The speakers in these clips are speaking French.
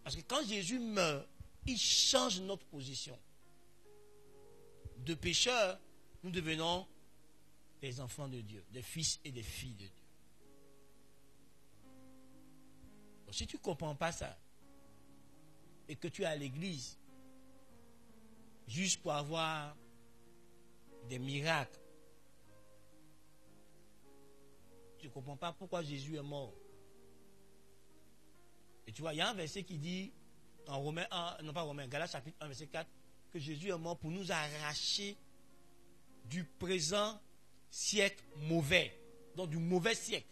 Parce que quand Jésus meurt, il change notre position. De pécheurs, nous devenons des enfants de Dieu, des fils et des filles de Dieu. Donc, si tu ne comprends pas ça, et que tu es à l'église, juste pour avoir des miracles, tu ne comprends pas pourquoi Jésus est mort. Et tu vois, il y a un verset qui dit, en Romains 1, non pas Romains, Galates chapitre 1, verset 4, que Jésus est mort pour nous arracher du présent siècle mauvais, donc du mauvais siècle.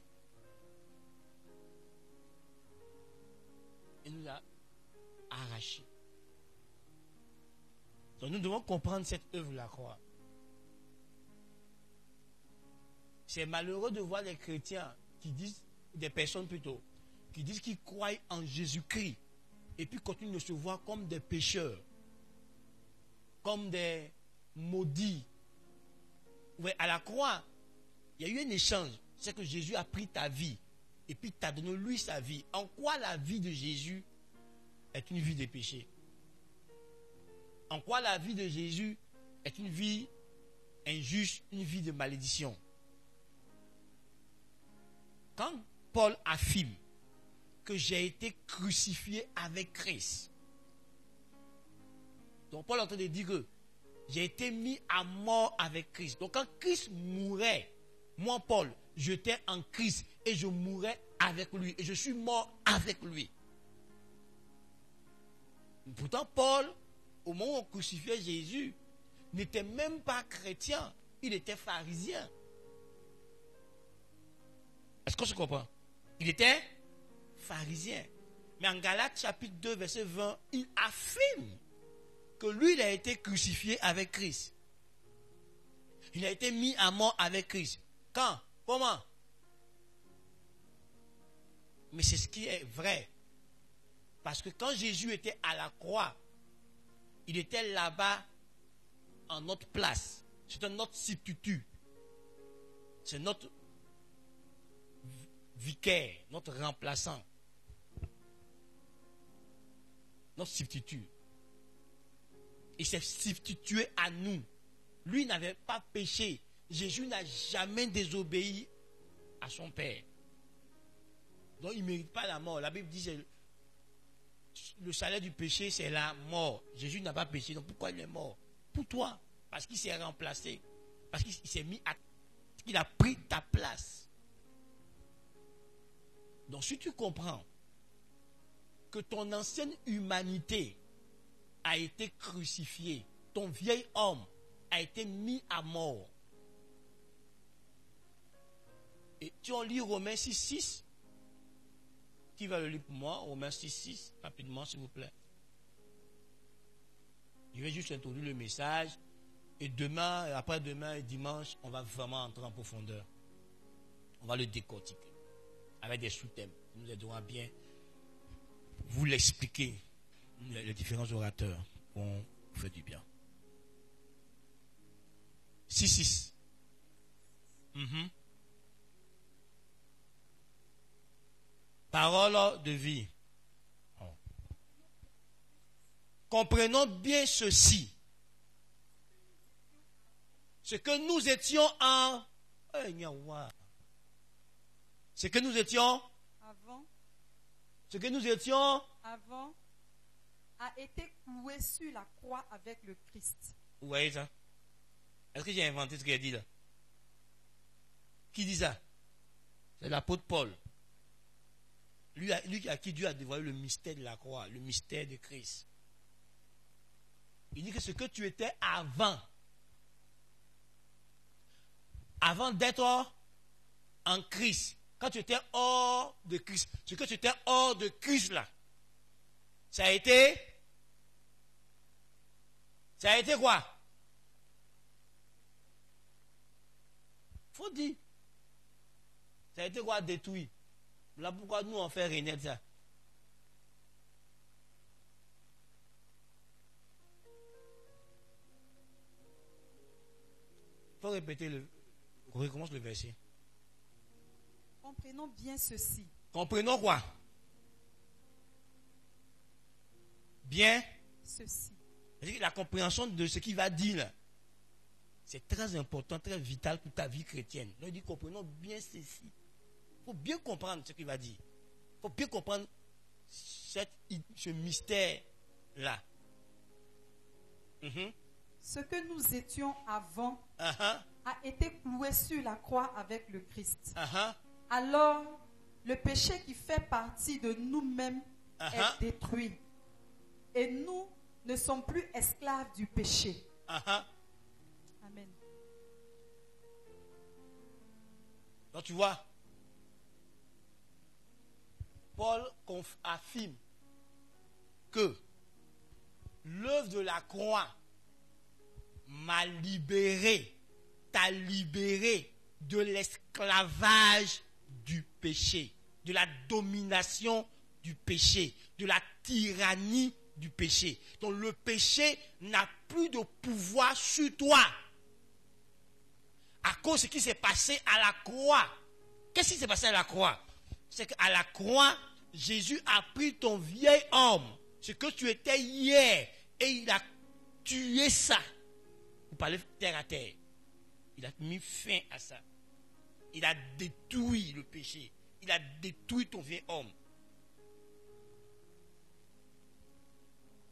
Il nous a arrachés. Donc nous devons comprendre cette œuvre de la croix. C'est malheureux de voir des chrétiens qui disent, des personnes plutôt, qui disent qu'ils croient en Jésus-Christ et puis continuent de se voir comme des pécheurs, comme des maudits. Ouais, à la croix, il y a eu un échange. C'est que Jésus a pris ta vie et puis t'a donné lui sa vie. En quoi la vie de Jésus est une vie de péché? En quoi la vie de Jésus est une vie injuste, une vie de malédiction? Quand Paul affirme que j'ai été crucifié avec Christ, donc Paul est en train de dire que j'ai été mis à mort avec Christ. Donc quand Christ mourait, moi Paul, j'étais en Christ et je mourais avec lui et je suis mort avec lui. Pourtant Paul, au moment où on crucifiait Jésus, n'était même pas chrétien, il était pharisien. Est-ce qu'on se comprend? Il était pharisien. Mais en Galates chapitre 2 verset 20, il affirme que lui, il a été crucifié avec Christ. Il a été mis à mort avec Christ. Quand? Comment? Mais c'est ce qui est vrai. Parce que quand Jésus était à la croix, il était là-bas en notre place. C'est notre substitut. C'est notre vicaire, notre remplaçant. Notre substitut. Il s'est substitué à nous. Lui n'avait pas péché. Jésus n'a jamais désobéi à son Père. Donc il ne mérite pas la mort. La Bible dit que le salaire du péché, c'est la mort. Jésus n'a pas péché. Donc pourquoi il est mort? Pour toi. Parce qu'il s'est remplacé. Parce qu'il s'est mis à... Il a pris ta place. Donc si tu comprends que ton ancienne humanité a été crucifiée, ton vieil homme a été mis à mort. Et tu en lis Romains 6:6. Qui va le lire pour moi? Romains 6:6, rapidement s'il vous plaît. Je vais juste introduire le message. Et demain, après-demain et dimanche, on va vraiment entrer en profondeur. On va le décortiquer. Avec des sous-thèmes. Nous aiderons à bien vous l'expliquer. Les différents orateurs ont fait du bien. 6:6. Parole de vie. Oh. Comprenons bien ceci. Ce que nous étions en... Ce que nous étions... Avant. Ce que nous étions... Avant a été cloué sur la croix avec le Christ. Vous voyez ça? Est-ce que j'ai inventé ce qu'il a dit là? Qui dit ça? C'est l'apôtre Paul. Lui à qui Dieu a dévoilé le mystère de la croix, le mystère de Christ. Il dit que ce que tu étais avant d'être en Christ, quand tu étais hors de Christ, ce que tu étais hors de Christ là, ça a été quoi? Faut dire. Ça a été quoi? Détruit. Là pourquoi nous on fait renaître ça? Faut répéter on recommence le verset. Comprenons bien ceci. Comprenons quoi? bien ceci. C'est-à-dire la compréhension de ce qu'il va dire là, c'est très important, très vital pour ta vie chrétienne. Donc il dit comprenons bien ceci. Il faut bien comprendre ce qu'il va dire. Il faut bien comprendre ce mystère-là. Ce que nous étions avant Uh-huh. a été cloué sur la croix avec le Christ. Uh-huh. Alors, le péché qui fait partie de nous-mêmes Uh-huh. est détruit. Et nous ne sommes plus esclaves du péché. Uh-huh. Amen. Donc tu vois, Paul affirme que l'œuvre de la croix m'a libéré, t'a libéré de l'esclavage du péché, de la domination du péché, de la tyrannie du péché. Donc le péché n'a plus de pouvoir sur toi. À cause de ce qui s'est passé à la croix. Qu'est-ce qui s'est passé à la croix? C'est qu'à la croix, Jésus a pris ton vieil homme, ce que tu étais hier, et il a tué ça. Vous parlez terre à terre. Il a mis fin à ça. Il a détruit le péché. Il a détruit ton vieil homme.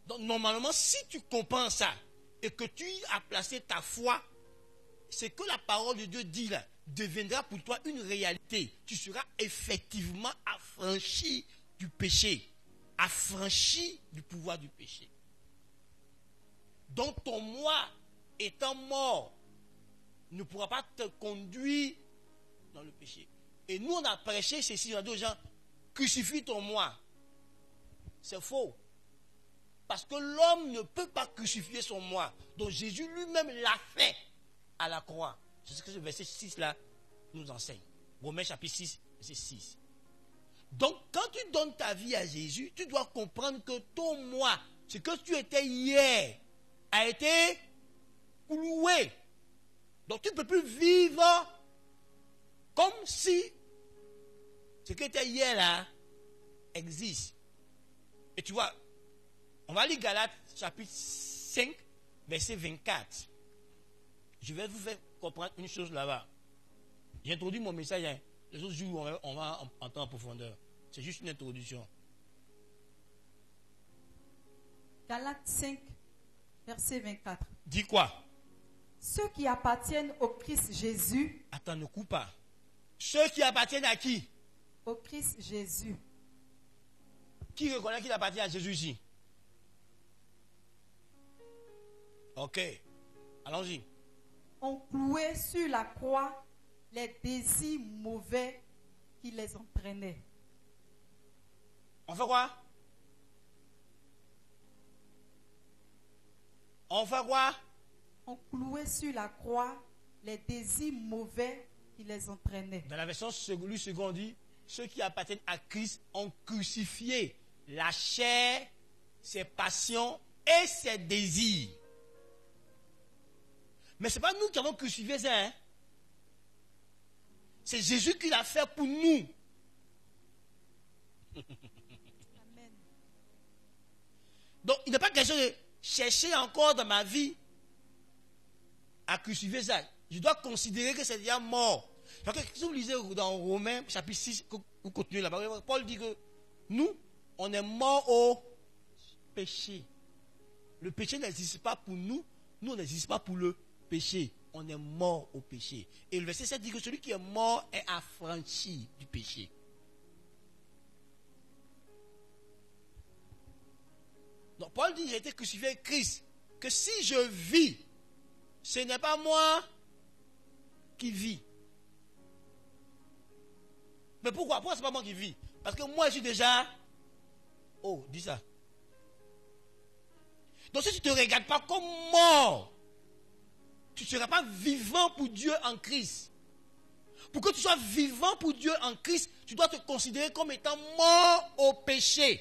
Donc normalement, si tu comprends ça, et que tu as placé ta foi, ce que la parole de Dieu dit là deviendra pour toi une réalité. Tu seras effectivement affranchi du péché, affranchi du pouvoir du péché. Donc ton moi étant mort ne pourra pas te conduire dans le péché. Et nous on a prêché ceci, on a dit aux gens, crucifie ton moi. C'est faux. Parce que l'homme ne peut pas crucifier son moi. Donc Jésus lui-même l'a fait à la croix. C'est ce que ce verset 6 là nous enseigne. Romains chapitre 6, verset 6. Donc quand tu donnes ta vie à Jésus, tu dois comprendre que ton moi, ce que tu étais hier, a été cloué. Donc tu ne peux plus vivre comme si ce qui était hier là existe. Et tu vois, on va lire Galates chapitre 5, verset 24. Je vais vous faire comprendre une chose là-bas. J'ai introduit mon message hein. Les autres jours, on va entrer en profondeur. C'est juste une introduction. Galates 5, verset 24. Dis quoi? Ceux qui appartiennent au Christ Jésus. Attends, ne coupe pas. Ceux qui appartiennent à qui? Au Christ Jésus. Qui reconnaît qu'il appartient à Jésus ici? Ok. Allons-y. Ont cloué sur la croix les désirs mauvais qui les entraînaient. On fait quoi? On fait quoi? Ont cloué sur la croix les désirs mauvais qui les entraînaient. Dans la version seconde, dit, ceux qui appartiennent à Christ ont crucifié la chair, ses passions et ses désirs. Mais ce n'est pas nous qui avons crucifié ça. Hein? C'est Jésus qui l'a fait pour nous. Amen. Donc, il n'est pas question de chercher encore dans ma vie à crucifier ça. Je dois considérer que c'est déjà mort. Donc, si vous lisez dans Romains, chapitre 6, vous continuez là-bas, Paul dit que nous, on est mort au péché. Le péché n'existe pas pour nous, nous, on n'existe pas pour le péché. On est mort au péché. Et le verset 7 dit que celui qui est mort est affranchi du péché. Donc Paul dit, j'ai été crucifié avec Christ. Que si je vis, ce n'est pas moi qui vis. Mais pourquoi? Pourquoi ce n'est pas moi qui vis? Parce que moi je suis déjà... Oh, dis ça. Donc si tu ne te regardes pas comme mort, tu ne seras pas vivant pour Dieu en Christ. Pour que tu sois vivant pour Dieu en Christ, tu dois te considérer comme étant mort au péché.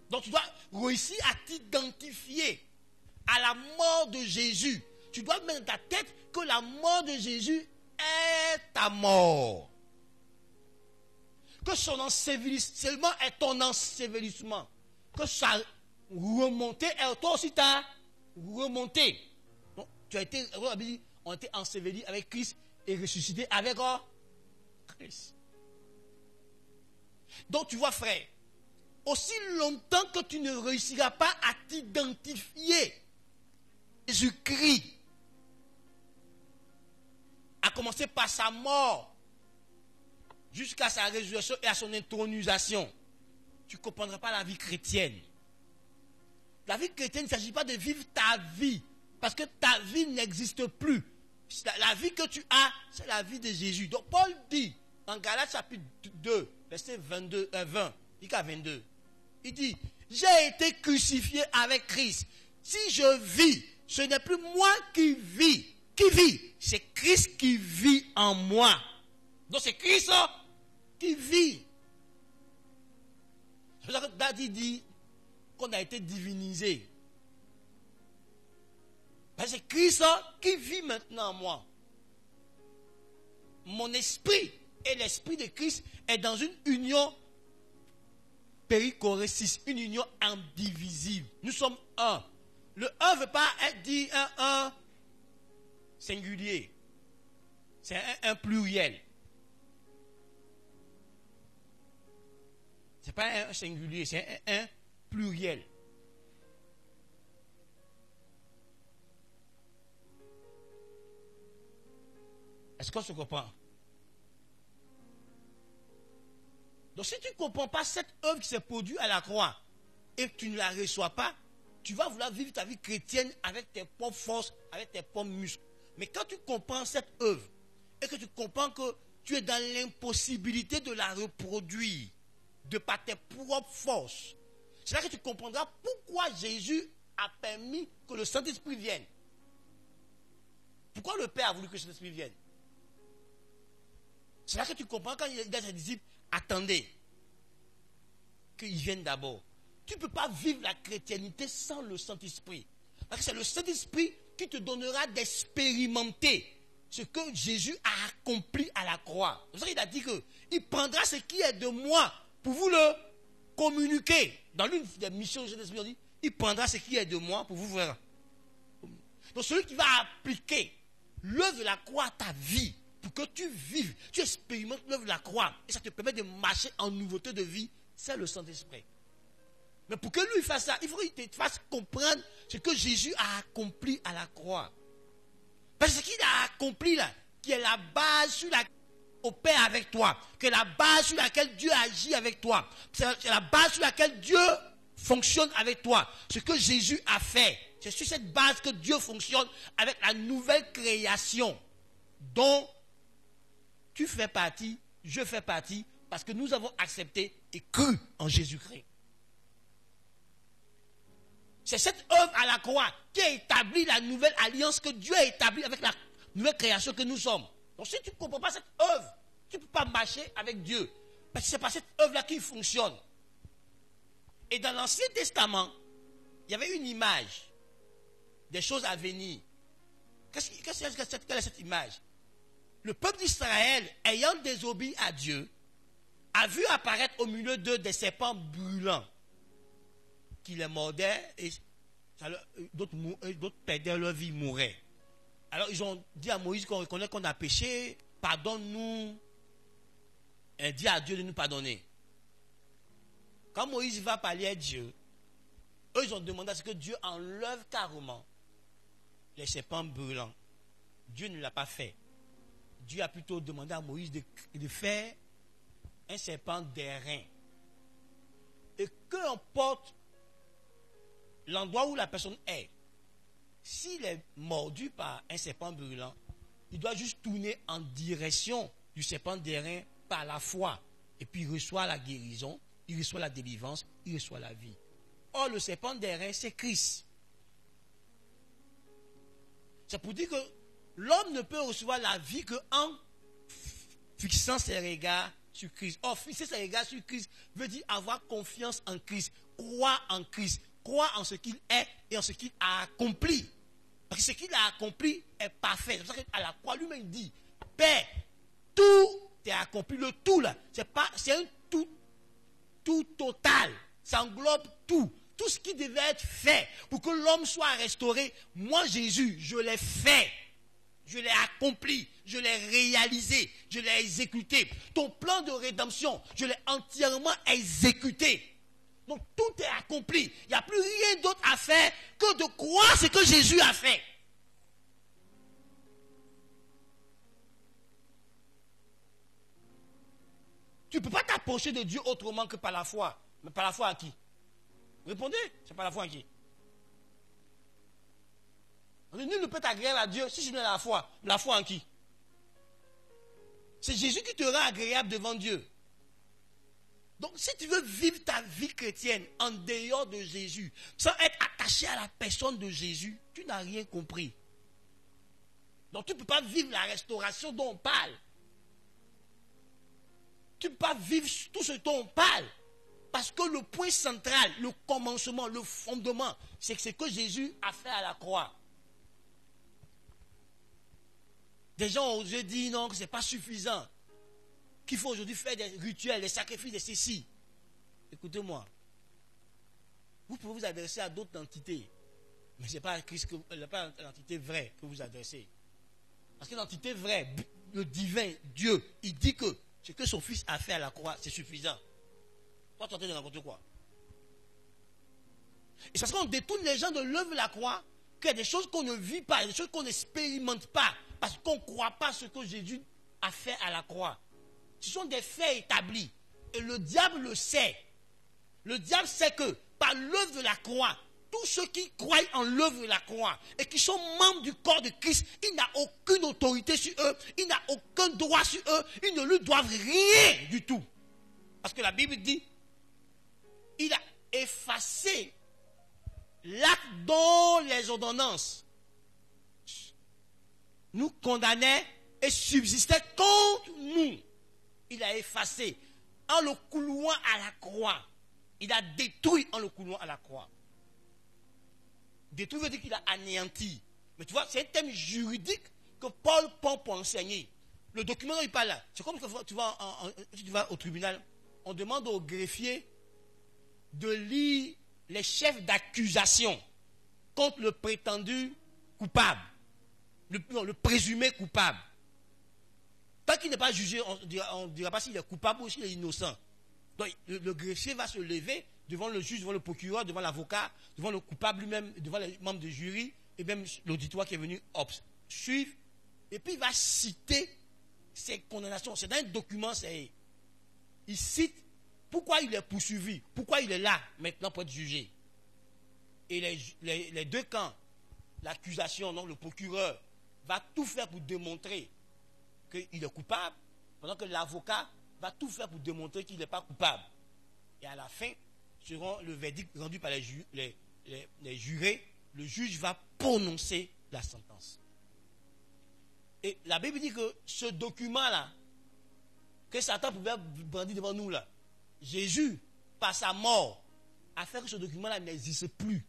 Donc tu dois réussir à t'identifier à la mort de Jésus. Tu dois mettre dans ta tête que la mort de Jésus est ta mort. Que son ensevelissement est ton ensevelissement. que ça remontait, et toi aussi tu as remonté. Donc, tu as été, on a été enseveli avec Christ et ressuscité avec Christ. Donc tu vois, frère, aussi longtemps que tu ne réussiras pas à t'identifier, Jésus-Christ, à commencer par sa mort, jusqu'à sa résurrection et à son intronisation, tu ne comprendras pas la vie chrétienne. La vie chrétienne, il ne s'agit pas de vivre ta vie, parce que ta vie n'existe plus. La vie que tu as, c'est la vie de Jésus. Donc Paul dit, en Galates chapitre 2, verset 20, il dit, j'ai été crucifié avec Christ. Si je vis, ce n'est plus moi qui vis. Qui vit? C'est Christ qui vit en moi. Donc c'est Christ qui vit. C'est pour ça que David dit qu'on a été divinisé. C'est Christ qui vit maintenant en moi. Mon esprit et l'esprit de Christ est dans une union périchorésis, une union indivisible. Nous sommes un. Le un ne veut pas dire un singulier. C'est un pluriel. Ce n'est pas un singulier, c'est un pluriel. Est-ce qu'on se comprend? Donc si tu ne comprends pas cette œuvre qui s'est produite à la croix et que tu ne la reçois pas, tu vas vouloir vivre ta vie chrétienne avec tes propres forces, avec tes propres muscles. Mais quand tu comprends cette œuvre et que tu comprends que tu es dans l'impossibilité de la reproduire de par tes propres forces, c'est là que tu comprendras pourquoi Jésus a permis que le Saint-Esprit vienne. Pourquoi le Père a voulu que le Saint-Esprit vienne? C'est là que tu comprends quand il dit à ses disciples, attendez, qu'ils viennent d'abord. Tu ne peux pas vivre la chrétienté sans le Saint-Esprit. Parce que c'est le Saint-Esprit qui te donnera d'expérimenter ce que Jésus a accompli à la croix. C'est pour ça qu'il a dit qu'il prendra ce qui est de moi pour vous le communiquer. Dans l'une des missions du Saint-Esprit, on dit, il prendra ce qui est de moi pour vous faire. Donc celui qui va appliquer l'œuvre de la croix à ta vie, pour que tu vives, tu expérimentes l'œuvre de la croix, et ça te permet de marcher en nouveauté de vie, c'est le Saint-Esprit. Mais pour que lui fasse ça, il faut qu'il te fasse comprendre ce que Jésus a accompli à la croix. Parce que ce qu'il a accompli là, qui est la base sur laquelle opère avec toi, qui est la base sur laquelle Dieu agit avec toi, c'est la base sur laquelle Dieu fonctionne avec toi. Ce que Jésus a fait, c'est sur cette base que Dieu fonctionne avec la nouvelle création dont tu fais partie, je fais partie, parce que nous avons accepté et cru en Jésus-Christ. C'est cette œuvre à la croix qui a établi la nouvelle alliance que Dieu a établie avec la nouvelle création que nous sommes. Donc si tu ne comprends pas cette œuvre, tu ne peux pas marcher avec Dieu. Parce que ce n'est pas cette œuvre-là qui fonctionne. Et dans l'Ancien Testament, il y avait une image des choses à venir. Quelle est cette image? Le peuple d'Israël, ayant désobéi à Dieu, a vu apparaître au milieu d'eux des serpents brûlants qui les mordaient et d'autres perdaient leur vie, mouraient. Alors ils ont dit à Moïse qu'on reconnaît qu'on a péché, pardonne-nous, et dit à Dieu de nous pardonner. Quand Moïse va parler à Dieu, eux ils ont demandé à ce que Dieu enlève carrément les serpents brûlants. Dieu ne l'a pas fait. Dieu a plutôt demandé à Moïse de faire un serpent d'airain. Et peu importe l'endroit où la personne est, s'il est mordu par un serpent brûlant, il doit juste tourner en direction du serpent d'airain par la foi. Et puis il reçoit la guérison, il reçoit la délivrance, il reçoit la vie. Or, le serpent d'airain, c'est Christ. C'est pour dire que l'homme ne peut recevoir la vie qu'en fixant ses regards sur Christ. Or, fixer ses regards sur Christ veut dire avoir confiance en Christ, croire en Christ, croire en ce qu'il est et en ce qu'il a accompli. Parce que ce qu'il a accompli est parfait. C'est pour ça qu'à la croix, lui-même dit, Père, tout est accompli. Le tout là, c'est un tout total. Ça englobe tout. Tout ce qui devait être fait pour que l'homme soit restauré. Moi, Jésus, je l'ai fait. Je l'ai accompli. Je l'ai réalisé. Je l'ai exécuté. Ton plan de rédemption, je l'ai entièrement exécuté. Donc tout est accompli. Il n'y a plus rien d'autre à faire que de croire ce que Jésus a fait. Tu ne peux pas t'approcher de Dieu autrement que par la foi. Mais par la foi à qui? Répondez, c'est par la foi à qui? Nul ne peut t'agréer à Dieu si je n'ai la foi. La foi en qui? C'est Jésus qui te rend agréable devant Dieu. Donc si tu veux vivre ta vie chrétienne en dehors de Jésus, sans être attaché à la personne de Jésus, tu n'as rien compris. Donc tu ne peux pas vivre la restauration dont on parle. Tu ne peux pas vivre tout ce dont on parle. Parce que le point central, le commencement, le fondement, c'est ce que Jésus a fait à la croix. Des gens ont aujourd'hui dit non, que ce n'est pas suffisant. Qu'il faut aujourd'hui faire des rituels, des sacrifices, des ceci. Écoutez-moi. Vous pouvez vous adresser à d'autres entités. Mais ce n'est pas à Christ, pas l'entité vraie que vous adressez. Parce que l'entité vraie, le divin, Dieu, il dit que ce que son fils a fait à la croix, c'est suffisant. Toi, tu es en train de n'importe quoi. Et c'est parce qu'on détourne les gens de l'œuvre de la croix qu'il y a des choses qu'on ne vit pas, des choses qu'on n'expérimente pas, parce qu'on ne croit pas ce que Jésus a fait à la croix. Ce sont des faits établis. Et le diable le sait. Le diable sait que par l'œuvre de la croix, tous ceux qui croient en l'œuvre de la croix et qui sont membres du corps de Christ, il n'a aucune autorité sur eux, il n'a aucun droit sur eux, ils ne lui doivent rien du tout. Parce que la Bible dit, il a effacé l'acte dont les ordonnances nous condamnaient et subsistaient contre nous. Il a effacé en le clouant à la croix. Il a détruit en le clouant à la croix. Détruit veut dire qu'il a anéanti. Mais tu vois, c'est un thème juridique que Paul prend pour enseigner. Le document dont il parle là, c'est comme quand tu vas au tribunal, on demande au greffier de lire les chefs d'accusation contre le prétendu coupable, le présumé coupable. Tant qu'il n'est pas jugé, on ne dira pas s'il est coupable ou s'il est innocent. Donc le greffier va se lever devant le juge, devant le procureur, devant l'avocat, devant le coupable lui-même, devant les membres du jury, et même l'auditoire qui est venu suivre. Et puis il va citer ses condamnations. C'est dans un document, il cite pourquoi il est poursuivi, pourquoi il est là maintenant pour être jugé. Et les deux camps, l'accusation, donc le procureur, va tout faire pour démontrer qu'il est coupable, pendant que l'avocat va tout faire pour démontrer qu'il n'est pas coupable. Et à la fin, selon le verdict rendu par les jurés, le juge va prononcer la sentence. Et la Bible dit que ce document-là, que Satan pouvait brandir devant nous là, Jésus, par sa mort, a fait que ce document-là n'existe plus.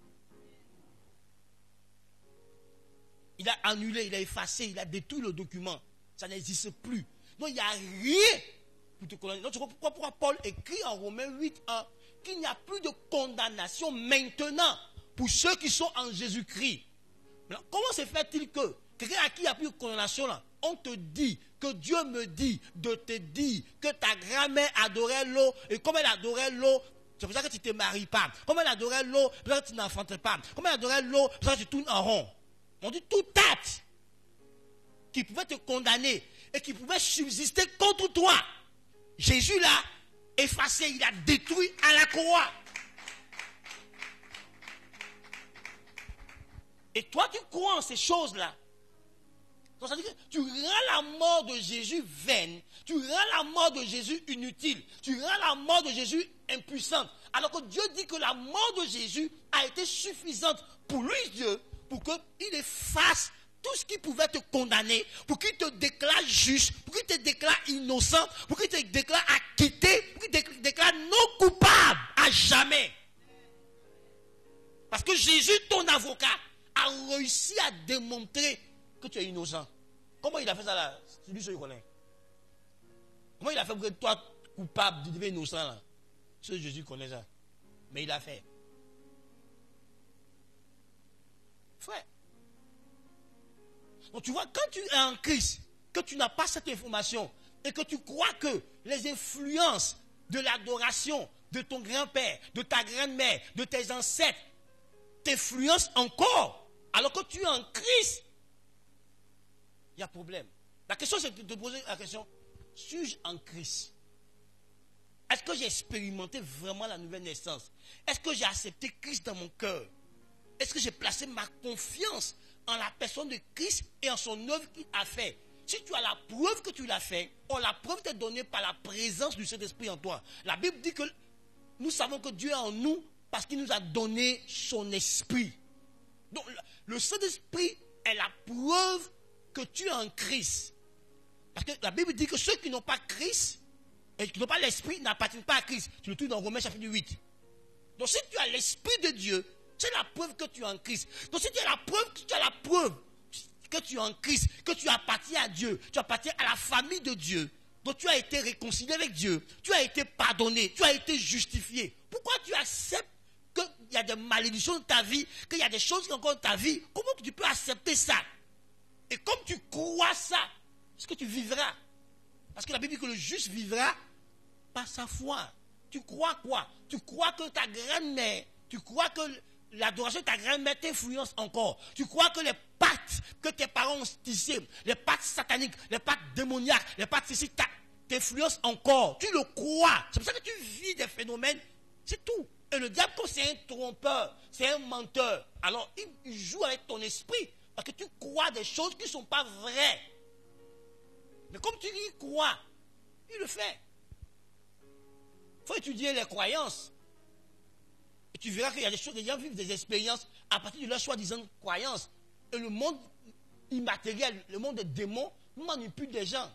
Il a annulé, il a effacé, il a détruit le document. Ça n'existe plus. Donc il n'y a rien pour te condamner. Donc tu comprends pourquoi Paul écrit en Romains 8:1 qu'il n'y a plus de condamnation maintenant pour ceux qui sont en Jésus-Christ. Maintenant, comment se fait-il que quelqu'un à qui il n'y a plus de condamnation là, on te dit, que Dieu me dit de te dire que ta grand-mère adorait l'eau, et comme elle adorait l'eau, c'est pour ça que tu ne te maries pas. Comme elle adorait l'eau, c'est pour ça que tu n'enfantes pas. Comme elle adorait l'eau, c'est pour ça que tu tournes en rond. On dit tout acte qui pouvait te condamner et qui pouvait subsister contre toi. Jésus l'a effacé, il a détruit à la croix. Et toi, tu crois en ces choses-là. Donc ça veut dire que tu rends la mort de Jésus vaine, tu rends la mort de Jésus inutile, tu rends la mort de Jésus impuissante. Alors que Dieu dit que la mort de Jésus a été suffisante pour lui, Dieu, pour qu'il efface tout ce qui pouvait te condamner, pour qu'il te déclare juste, pour qu'il te déclare innocent, pour qu'il te déclare acquitté, pour qu'il te déclare non coupable à jamais. Parce que Jésus, ton avocat, a réussi à démontrer que tu es innocent. Comment il a fait ça là? C'est lui seul qui connaît. Comment il a fait pour que toi, coupable, tu deviens innocent là? Seul Jésus connaît ça. Mais il a fait. Frère. Donc tu vois, quand tu es en Christ, que tu n'as pas cette information, et que tu crois que les influences de l'adoration de ton grand-père, de ta grand-mère, de tes ancêtres, t'influencent encore, alors que tu es en Christ, il y a problème. La question, c'est de te poser la question, suis-je en Christ? Est-ce que j'ai expérimenté vraiment la nouvelle naissance? Est-ce que j'ai accepté Christ dans mon cœur? Est-ce que j'ai placé ma confiance en la personne de Christ et en son œuvre qu'il a fait? Si tu as la preuve que tu l'as fait, la preuve t'est donnée par la présence du Saint-Esprit en toi. La Bible dit que nous savons que Dieu est en nous parce qu'il nous a donné son esprit. Donc le Saint-Esprit est la preuve que tu es en Christ. Parce que la Bible dit que ceux qui n'ont pas Christ et qui n'ont pas l'esprit n'appartiennent pas à Christ. Tu le trouves dans Romains chapitre 8. Donc si tu as l'esprit de Dieu, c'est la preuve que tu es en Christ. Donc si tu as la preuve que tu es en Christ, que tu appartiens à Dieu, tu appartiens à la famille de Dieu, donc tu as été réconcilié avec Dieu, tu as été pardonné, tu as été justifié. Pourquoi tu acceptes qu'il y a des malédictions dans ta vie, qu'il y a des choses qui encore dans ta vie? Comment tu peux accepter ça? Et comme tu crois ça, est-ce que tu vivras? Parce que la Bible dit que le juste vivra par sa foi. Tu crois quoi? Tu crois que ta grand-mère, tu crois que l'adoration de ta grand-mère t'influence encore. Tu crois que les pactes que tes parents ont tissés, les pactes sataniques, les pactes démoniaques, les pactes ici, t'influencent encore. Tu le crois. C'est pour ça que tu vis des phénomènes. C'est tout. Et le diable, comme c'est un trompeur, c'est un menteur, alors il joue avec ton esprit. Parce que tu crois des choses qui ne sont pas vraies. Mais comme tu y crois, il le fait. Il faut étudier les croyances. Et tu verras qu'il y a des choses, les gens vivent des expériences à partir de leur soi-disant croyances. Et le monde immatériel, le monde des démons, manipule des gens.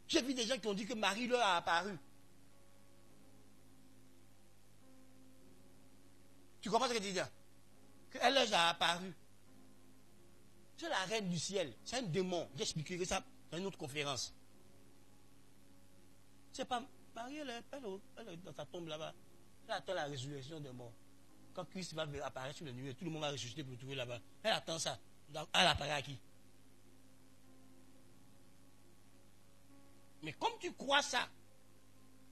J'ai vu des gens qui ont dit que Marie leur a apparu. Tu comprends ce que je dis? Qu'elle leur a apparu. C'est la reine du ciel. C'est un démon. J'expliquerai ça dans une autre conférence. C'est pas Marie, elle est dans sa tombe là-bas. Elle attend la résurrection des morts. Quand Christ va apparaître sur le nuée, tout le monde va ressusciter pour le trouver là-bas. Elle attend ça. Elle apparaît à qui? Mais comme tu crois ça,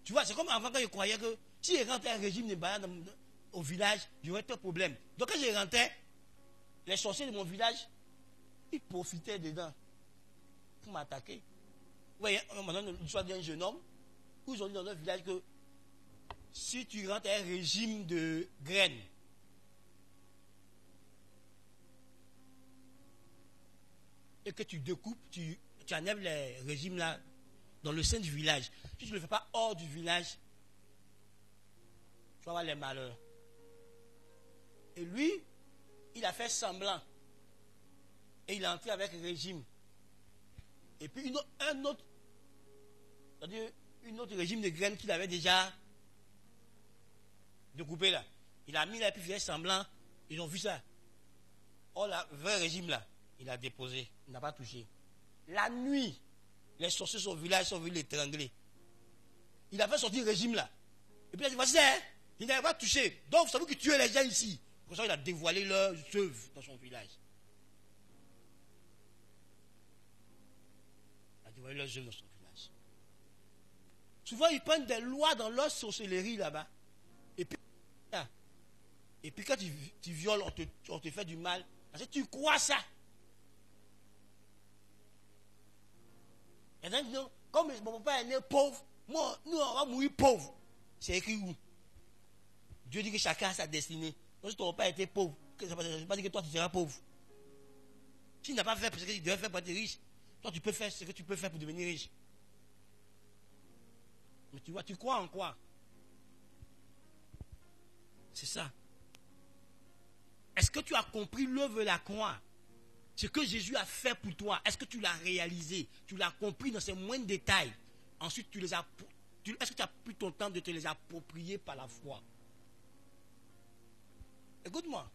tu vois, c'est comme avant quand je croyais que si je rentrais un régime de balade au village, j'aurais pas de problème. Donc quand je rentrais, les sorciers de mon village, ils profitaient dedans pour m'attaquer. Vous voyez, maintenant, l'histoire d'un jeune homme, où ils ont dit dans notre village que si tu rentres à un régime de graines, et que tu découpes, tu enlèves les régimes là dans le sein du village. Si tu ne le fais pas hors du village, tu vas avoir les malheurs. Et lui, il a fait semblant. Et il est entré avec le régime. Et puis un autre, c'est-à-dire une autre régime de graines qu'il avait déjà découpé là. Il a mis là et puis il fait semblant. Ils ont vu ça. Oh, le vrai régime là, il a déposé. Il n'a pas touché. La nuit, les sorciers de son village sont venus l'étrangler. Il a fait sortir le régime là. Et puis il a dit, voici, il n'avait pas touché. Donc, vous savez que tu es les gens ici. Pour ça, il a dévoilé leurs œuvres dans son village. Il a dévoilé leurs œuvres dans son village. Souvent, ils prennent des lois dans leur sorcellerie là-bas. Et puis quand tu violes, on te fait du mal. Parce que tu crois ça. Et donc, comme mon papa est né pauvre, nous on va mourir pauvre. C'est écrit où? Dieu dit que chacun a sa destinée. Donc si ton papa était pauvre, ça ne veut pas dire que toi tu seras pauvre. S'il n'a pas fait ce qu'il devait faire pour être riche, toi tu peux faire ce que tu peux faire pour devenir riche. Mais tu vois, tu crois en quoi? C'est ça. Est-ce que tu as compris l'œuvre de la croix? Ce que Jésus a fait pour toi, est-ce que tu l'as réalisé? Tu l'as compris dans ses moindres détails? Ensuite, est-ce que tu as pris ton temps de te les approprier par la foi? Écoute-moi.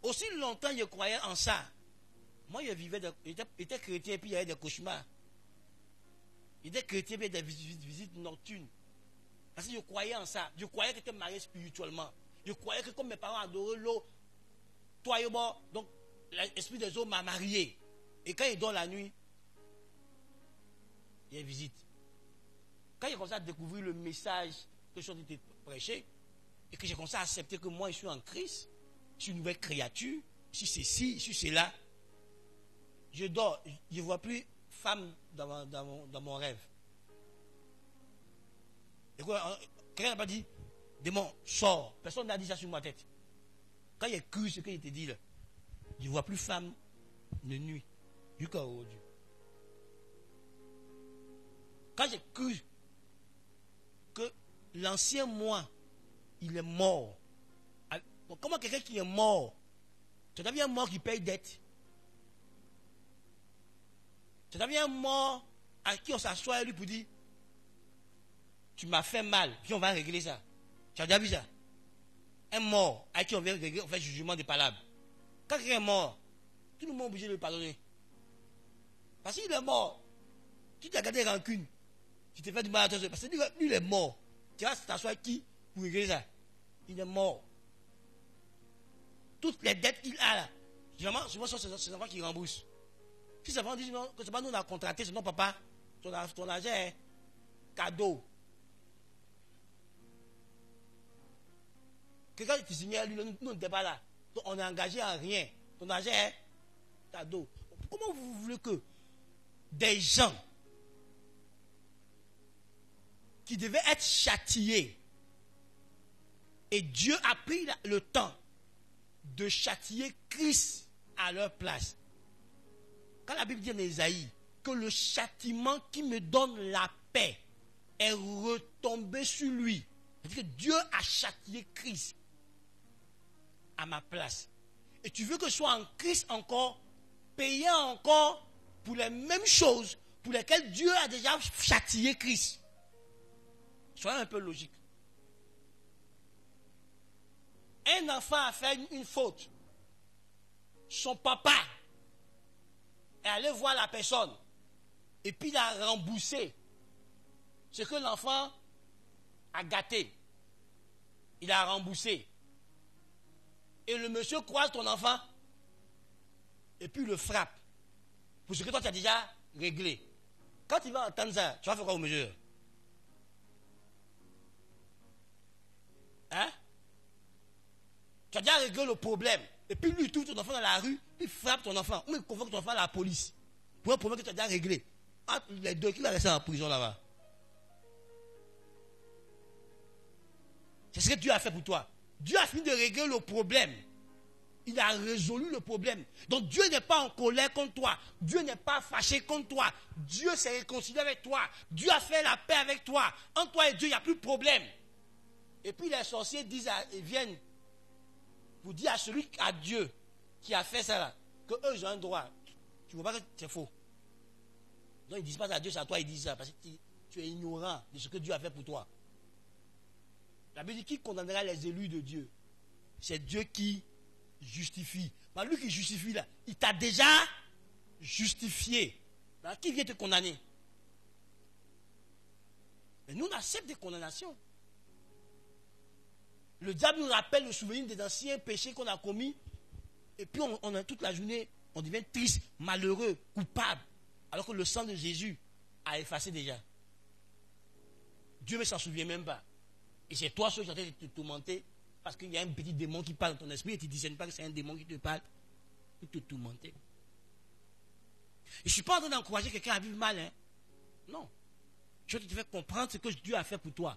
Aussi longtemps je croyais en ça. Moi, j'étais chrétien et puis il y avait des cauchemars. J'étais chrétien et puis il y avait des visites nocturnes. Parce que je croyais en ça. Je croyais que j'étais marié spirituellement. Je croyais que comme mes parents adoraient l'eau, toi et moi, donc l'esprit des eaux m'a marié. Et quand il dort la nuit, il y a une visite. Quand j'ai commencé à découvrir le message que je suis en train de prêcher, et que j'ai commencé à accepter que moi je suis en Christ, je suis une nouvelle créature, je suis ceci, je suis cela, je dors, je ne vois plus femme dans mon rêve. Et quelqu'un n'a pas dit, démon, sors. Personne n'a dit ça sur ma tête. Quand il a cru ce qu'il te dit là, je ne vois plus femme de nuit, jusqu'à aujourd'hui. Quand j'ai cru que l'ancien moi, il est mort. Donc, comment quelqu'un qui est mort, tu as vu un mort qui paye dette? Tu as vu un mort à qui on s'assoit et lui pour dire, tu m'as fait mal, puis on va régler ça. Tu as déjà vu ça? Un mort à qui on vient régler, on fait jugement des palabres. Quand quelqu'un est mort, tout le monde est obligé de le pardonner. Parce qu'il est mort. Tu t'as gardé rancune. Tu t'es fait du mal à toi. Parce que lui, il est mort. Tu vas t'asseoir qui pour régler ça? Il est mort. Toutes les dettes qu'il a là, souvent ce sont ses enfants qui remboursent. Si ses enfants disent non, que c'est pas nous on a contracté, c'est non papa, ton argent est cadeau. Quelqu'un qui signait à lui, nous n'étions pas là. Donc on est engagé en rien. Ton argent est cadeau. Comment vous voulez que des gens qui devaient être châtiés, et Dieu a pris le temps de châtier Christ à leur place. Quand la Bible dit en Ésaïe que le châtiment qui me donne la paix est retombé sur lui, c'est-à-dire que Dieu a châtié Christ à ma place. Et tu veux que je sois en Christ encore, payant encore pour les mêmes choses pour lesquelles Dieu a déjà châtié Christ. Soyez un peu logique. Un enfant a fait une faute. Son papa est allé voir la personne et puis il a remboursé ce que l'enfant a gâté. Il a remboursé. Et le monsieur croise ton enfant et puis il le frappe pour ce que toi tu as déjà réglé. Quand il va entendre ça, tu vas faire quoi au monsieur? Hein? Tu as déjà réglé le problème. Et puis lui, il trouve ton enfant dans la rue, il frappe ton enfant. Ou il convoque ton enfant à la police. Pour un problème que tu as déjà réglé. Ah, les deux qui va rester en prison là-bas. C'est ce que Dieu a fait pour toi. Dieu a fini de régler le problème. Il a résolu le problème. Donc Dieu n'est pas en colère contre toi. Dieu n'est pas fâché contre toi. Dieu s'est réconcilié avec toi. Dieu a fait la paix avec toi. Entre toi et Dieu, il n'y a plus de problème. Et puis les sorciers viennent pour dire à celui, à Dieu, qui a fait ça là, que eux ils ont un droit. Tu ne vois pas que c'est faux. Donc ils ne disent pas à Dieu, c'est à toi, ils disent ça, parce que tu es ignorant de ce que Dieu a fait pour toi. La Bible dit, qui condamnera les élus de Dieu? C'est Dieu qui justifie. Mais lui qui justifie là, il t'a déjà justifié. Alors, qui vient te condamner? Mais nous, on accepte des condamnations. Le diable nous rappelle le souvenir des anciens péchés qu'on a commis. Et puis on a toute la journée, on devient triste, malheureux, coupable. Alors que le sang de Jésus a effacé déjà. Dieu ne s'en souvient même pas. Et c'est toi ceux qui sont en train de te tourmenter parce qu'il y a un petit démon qui parle dans ton esprit et tu ne discernes pas que c'est un démon qui te parle pour te tourmenter. Et je ne suis pas en train d'encourager quelqu'un à vivre mal. Hein? Non. Je te fais comprendre ce que Dieu a fait pour toi.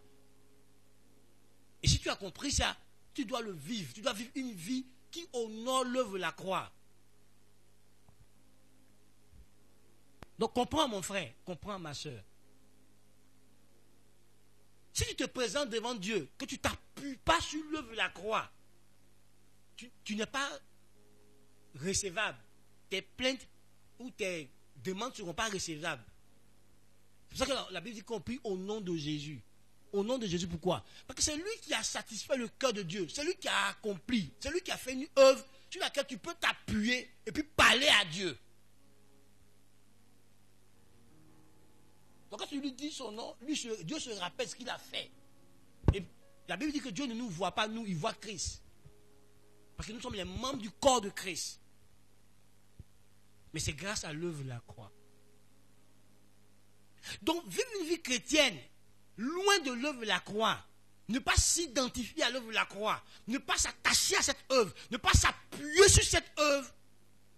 Et si tu as compris ça, tu dois le vivre. Tu dois vivre une vie qui honore l'œuvre de la croix. Donc comprends mon frère, comprends ma soeur. Si tu te présentes devant Dieu, que tu ne t'appuies pas sur l'œuvre de la croix, tu n'es pas recevable. Tes plaintes ou tes demandes ne seront pas recevables. C'est pour ça que la Bible dit qu'on prie au nom de Jésus. Au nom de Jésus, pourquoi? Parce que c'est lui qui a satisfait le cœur de Dieu. C'est lui qui a accompli. C'est lui qui a fait une œuvre sur laquelle tu peux t'appuyer et puis parler à Dieu. Donc quand tu lui dis son nom, Dieu se rappelle ce qu'il a fait. La Bible dit que Dieu ne nous voit pas, nous, il voit Christ. Parce que nous sommes les membres du corps de Christ. Mais c'est grâce à l'œuvre de la croix. Donc, vivre une vie chrétienne, loin de l'œuvre de la croix, ne pas s'identifier à l'œuvre de la croix, ne pas s'attacher à cette œuvre, ne pas s'appuyer sur cette œuvre,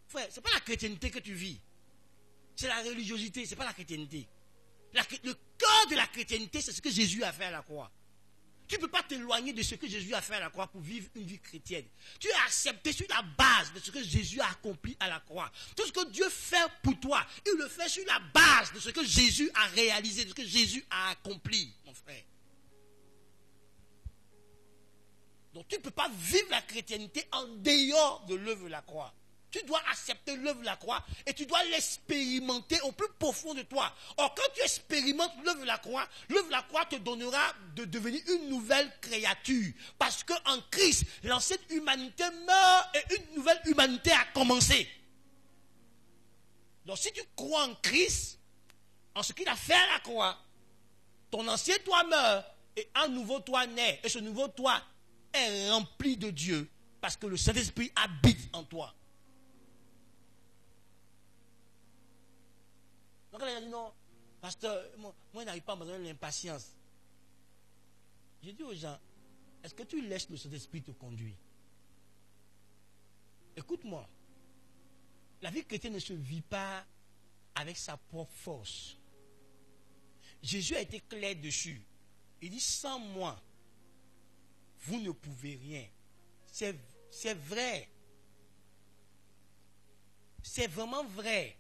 frère, ce n'est pas la chrétienté que tu vis. C'est la religiosité, ce n'est pas la chrétienté. Le cœur de la chrétienté, c'est ce que Jésus a fait à la croix. Tu ne peux pas t'éloigner de ce que Jésus a fait à la croix pour vivre une vie chrétienne. Tu es accepté sur la base de ce que Jésus a accompli à la croix. Tout ce que Dieu fait pour toi, il le fait sur la base de ce que Jésus a réalisé, de ce que Jésus a accompli, mon frère. Donc tu ne peux pas vivre la chrétienté en dehors de l'œuvre de la croix. Tu dois accepter l'œuvre de la croix et tu dois l'expérimenter au plus profond de toi. Or, quand tu expérimentes l'œuvre de la croix te donnera de devenir une nouvelle créature. Parce qu'en Christ, l'ancienne humanité meurt et une nouvelle humanité a commencé. Donc, si tu crois en Christ, en ce qu'il a fait à la croix, ton ancien toi meurt et un nouveau toi naît. Et ce nouveau toi est rempli de Dieu parce que le Saint-Esprit habite en toi. Donc elle a dit non, pasteur, moi je n'arrive pas à me donner l'impatience. J'ai dit aux gens, est-ce que tu laisses le Saint-Esprit te conduire? Écoute-moi, la vie chrétienne ne se vit pas avec sa propre force. Jésus a été clair dessus. Il dit, sans moi, vous ne pouvez rien. C'est vrai. C'est vraiment vrai.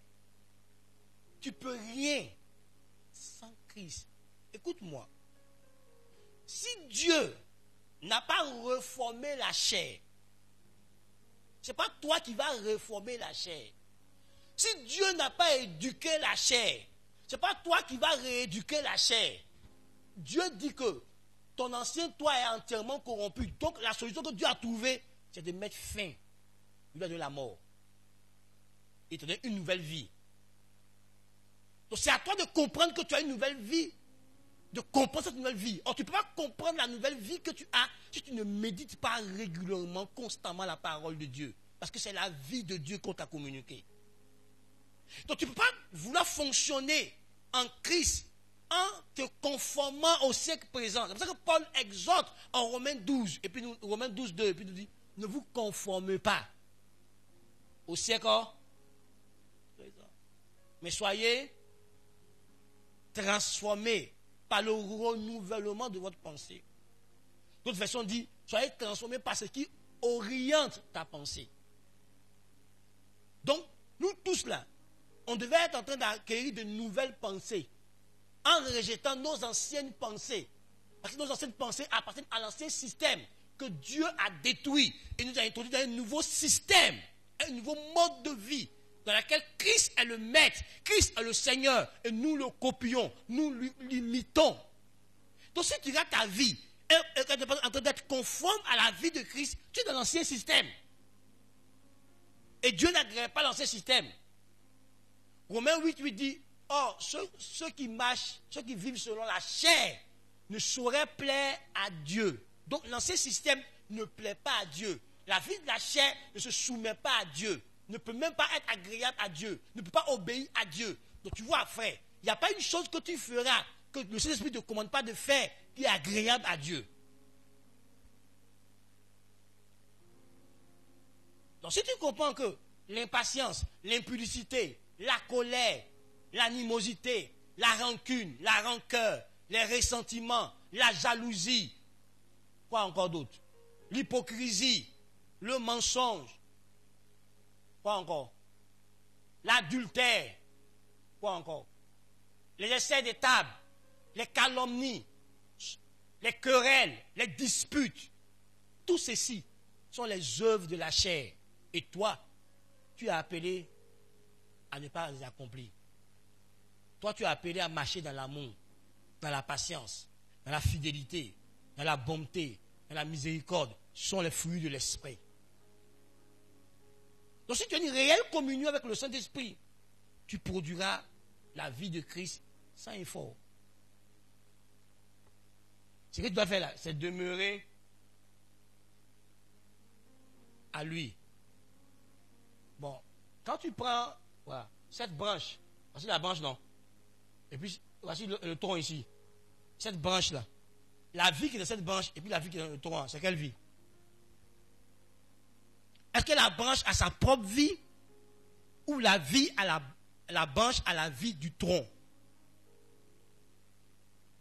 Tu ne peux rien sans Christ. Écoute-moi. Si Dieu n'a pas reformé la chair, ce n'est pas toi qui vas reformer la chair. Si Dieu n'a pas éduqué la chair, ce n'est pas toi qui vas rééduquer la chair. Dieu dit que ton ancien toi est entièrement corrompu. Donc la solution que Dieu a trouvée, c'est de mettre fin. Il va donner la mort. Et te donner une nouvelle vie. Donc c'est à toi de comprendre que tu as une nouvelle vie, de comprendre cette nouvelle vie. Or tu ne peux pas comprendre la nouvelle vie que tu as si tu ne médites pas régulièrement, constamment la parole de Dieu. Parce que c'est la vie de Dieu qu'on t'a communiquée. Donc tu ne peux pas vouloir fonctionner en Christ en te conformant au siècle présent. C'est pour ça que Paul exhorte en Romains 12, et puis Romains 12, 2, et puis nous dit, ne vous conformez pas au siècle présent. Mais soyez transformés par le renouvellement de votre pensée. D'autres versions disent, soyez transformés par ce qui oriente ta pensée. Donc, nous tous là, on devait être en train d'acquérir de nouvelles pensées en rejetant nos anciennes pensées. Parce que nos anciennes pensées appartiennent à l'ancien système que Dieu a détruit et nous a introduit dans un nouveau système, un nouveau mode de vie dans lequel Christ est le maître, Christ est le Seigneur et nous le copions, nous l'imitons. Donc si tu regardes ta vie et que tu es en train d'être conforme à la vie de Christ, tu es dans l'ancien système. Et Dieu n'agrée pas l'ancien système. Romains 8 dit, or, ceux qui marchent, ceux qui vivent selon la chair, ne sauraient plaire à Dieu. Donc, l'ancien système ne plaît pas à Dieu. La vie de la chair ne se soumet pas à Dieu. Ne peut même pas être agréable à Dieu. Ne peut pas obéir à Dieu. Donc, tu vois, frère, il n'y a pas une chose que tu feras que le Saint-Esprit ne te commande pas de faire qui est agréable à Dieu. Donc, si tu comprends que l'impatience, l'impudicité, la colère, l'animosité, la rancune, la rancœur, les ressentiments, la jalousie, quoi encore d'autre? L'hypocrisie, le mensonge, quoi encore? L'adultère, quoi encore? Les essais de table, les calomnies, les querelles, les disputes, tout ceci sont les œuvres de la chair. Et toi, tu es appelé à ne pas les accomplir. Toi, tu es appelé à marcher dans l'amour, dans la patience, dans la fidélité, dans la bonté, dans la miséricorde. Ce sont les fruits de l'esprit. Donc, si tu as une réelle communion avec le Saint-Esprit, tu produiras la vie de Christ sans effort. Ce que tu dois faire là, c'est demeurer à lui. Bon, quand tu prends voilà, cette branche, voici la branche, non? Et puis, voici le tronc ici. Cette branche-là. La vie qui est dans cette branche et puis la vie qui est dans le tronc, c'est quelle vie? Est-ce que la branche a sa propre vie ou la vie à la branche a la vie du tronc?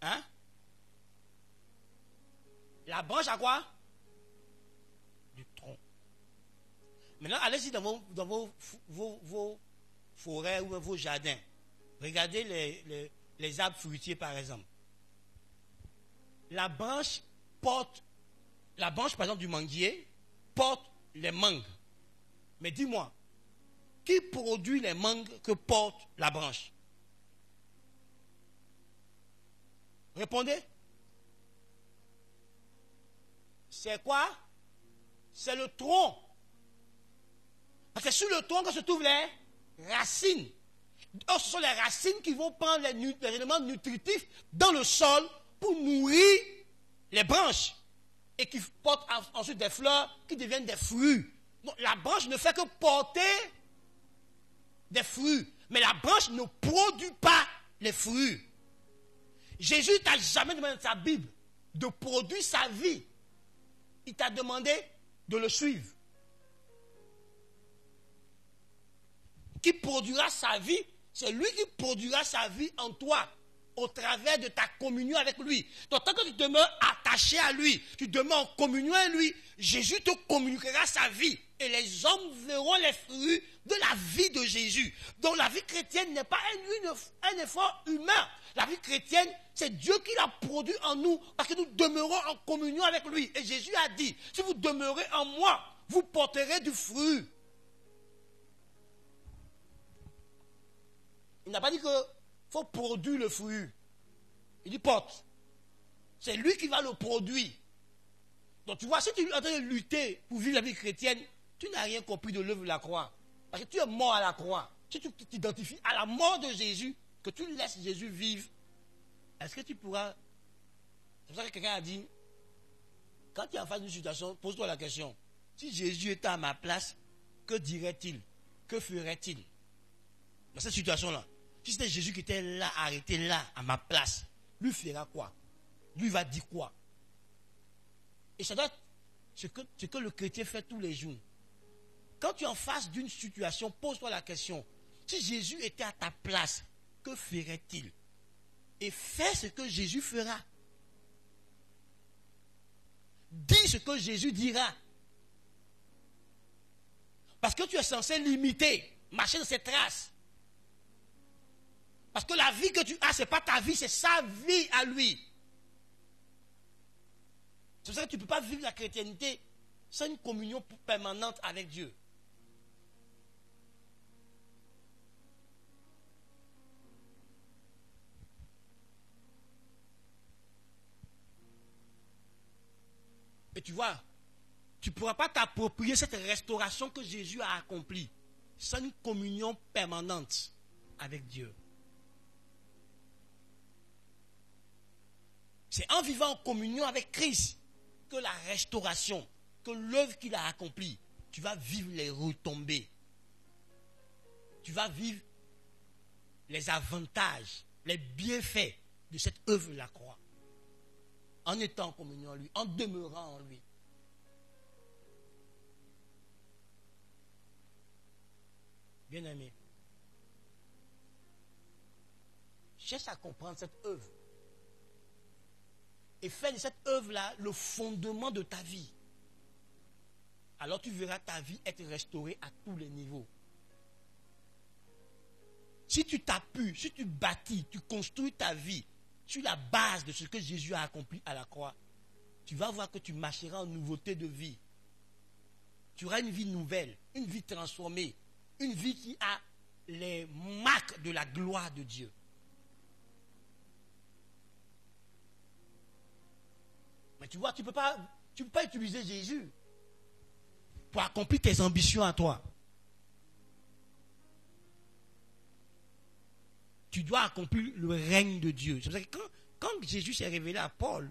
Hein? La branche a quoi? Du tronc. Maintenant, allez-y dans vos forêts ou vos jardins. Regardez les arbres fruitiers, par exemple. La branche, par exemple, du manguier, porte les mangues. Mais dis-moi, qui produit les mangues que porte la branche? Répondez. C'est quoi? C'est le tronc. Parce que sur le tronc que se trouvent les racines. Or, ce sont les racines qui vont prendre les éléments nutritifs dans le sol pour nourrir les branches. Et qui portent ensuite des fleurs qui deviennent des fruits. Donc, la branche ne fait que porter des fruits. Mais la branche ne produit pas les fruits. Jésus t'a jamais demandé dans sa Bible de produire sa vie. Il t'a demandé de le suivre. Qui produira sa vie, c'est lui qui produira sa vie en toi, au travers de ta communion avec lui. Donc, tant que tu demeures attaché à lui, tu demeures en communion avec lui, Jésus te communiquera sa vie. Et les hommes verront les fruits de la vie de Jésus. Donc, la vie chrétienne n'est pas un effort humain. La vie chrétienne, c'est Dieu qui l'a produit en nous, parce que nous demeurons en communion avec lui. Et Jésus a dit, si vous demeurez en moi, vous porterez du fruit. Il n'a pas dit qu'il faut produire le fruit. Il dit porte. C'est lui qui va le produire. Donc tu vois, si tu es en train de lutter pour vivre la vie chrétienne, tu n'as rien compris de l'œuvre de la croix. Parce que tu es mort à la croix. Si tu t'identifies à la mort de Jésus, que tu laisses Jésus vivre, est-ce que tu pourras... C'est pour ça que quelqu'un a dit, quand tu es en face d'une situation, pose-toi la question. Si Jésus était à ma place, que dirait-il? Que ferait-il? Dans cette situation-là, si c'était Jésus qui était là, arrêté là, à ma place, lui fera quoi? Lui va dire quoi? Et ça doit être ce que le chrétien fait tous les jours. Quand tu es en face d'une situation, pose-toi la question. Si Jésus était à ta place, que ferait-il? Et fais ce que Jésus fera. Dis ce que Jésus dira. Parce que tu es censé l'imiter, marcher dans ses traces. Parce que la vie que tu as, ce n'est pas ta vie, c'est sa vie à lui. C'est pour ça que tu ne peux pas vivre la chrétienté sans une communion permanente avec Dieu. Et tu vois, tu ne pourras pas t'approprier cette restauration que Jésus a accomplie sans une communion permanente avec Dieu. C'est en vivant en communion avec Christ que la restauration, que l'œuvre qu'il a accomplie, tu vas vivre les retombées. Tu vas vivre les avantages, les bienfaits de cette œuvre de la croix. En étant en communion en lui, en demeurant en lui. Bien-aimé, cherche à comprendre cette œuvre. Et fais de cette œuvre-là le fondement de ta vie. Alors tu verras ta vie être restaurée à tous les niveaux. Si tu t'appuies, si tu bâtis, tu construis ta vie sur la base de ce que Jésus a accompli à la croix, tu vas voir que tu marcheras en nouveauté de vie. Tu auras une vie nouvelle, une vie transformée, une vie qui a les marques de la gloire de Dieu. Mais tu vois, tu ne peux pas utiliser Jésus pour accomplir tes ambitions à toi. Tu dois accomplir le règne de Dieu. C'est pour ça que quand Jésus s'est révélé à Paul,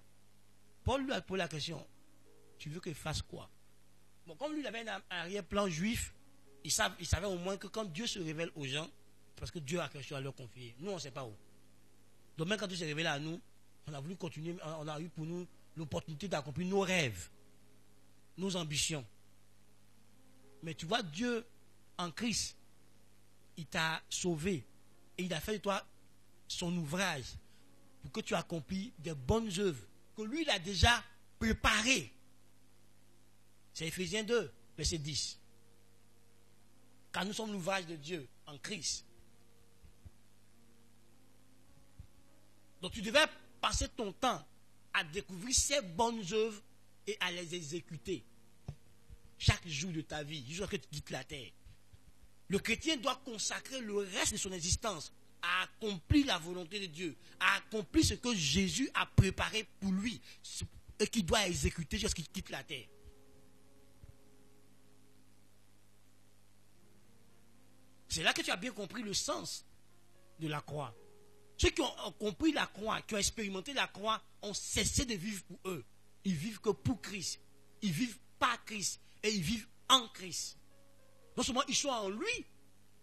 Paul lui a posé la question, tu veux qu'il fasse quoi? Bon, comme lui il avait un arrière-plan juif, il savait au moins que quand Dieu se révèle aux gens, c'est parce que Dieu a quelque chose à leur confier. Nous, on ne sait pas où. Donc même quand Dieu s'est révélé à nous, on a voulu continuer, on a eu pour nous l'opportunité d'accomplir nos rêves, nos ambitions. Mais tu vois, Dieu, en Christ, il t'a sauvé et il a fait de toi son ouvrage pour que tu accomplisses des bonnes œuvres que lui, il a déjà préparées. C'est Éphésiens 2, verset 10. Car nous sommes l'ouvrage de Dieu en Christ. Donc tu devais passer ton temps à découvrir ces bonnes œuvres et à les exécuter chaque jour de ta vie, jusqu'à ce que tu quittes la terre. Le chrétien doit consacrer le reste de son existence à accomplir la volonté de Dieu, à accomplir ce que Jésus a préparé pour lui et qu'il doit exécuter jusqu'à ce qu'il quitte la terre. C'est là que tu as bien compris le sens de la croix. Ceux qui ont compris la croix, qui ont expérimenté la croix, ont cessé de vivre pour eux. Ils vivent que pour Christ. Ils vivent par Christ et ils vivent en Christ. Non seulement ils sont en lui,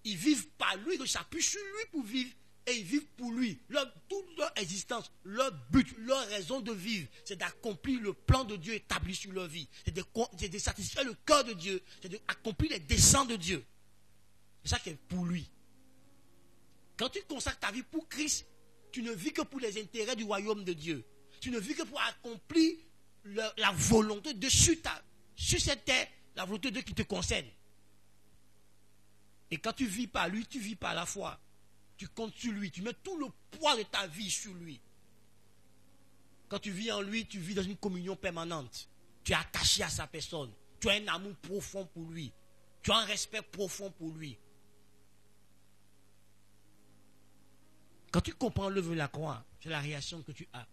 ils vivent par lui, donc ils s'appuient sur lui pour vivre et ils vivent pour lui. Toute leur existence, leur but, leur raison de vivre, c'est d'accomplir le plan de Dieu établi sur leur vie. C'est de satisfaire le cœur de Dieu, c'est d'accomplir les desseins de Dieu. C'est ça qui est pour lui. Quand tu consacres ta vie pour Christ, tu ne vis que pour les intérêts du royaume de Dieu. Tu ne vis que pour accomplir la volonté de sur cette terre, la volonté de Dieu qui te concerne. Et quand tu vis par lui, tu vis par la foi. Tu comptes sur lui, tu mets tout le poids de ta vie sur lui. Quand tu vis en lui, tu vis dans une communion permanente. Tu es attaché à sa personne. Tu as un amour profond pour lui. Tu as un respect profond pour lui. Quand tu comprends l'œuvre de la croix, c'est la réaction que tu as.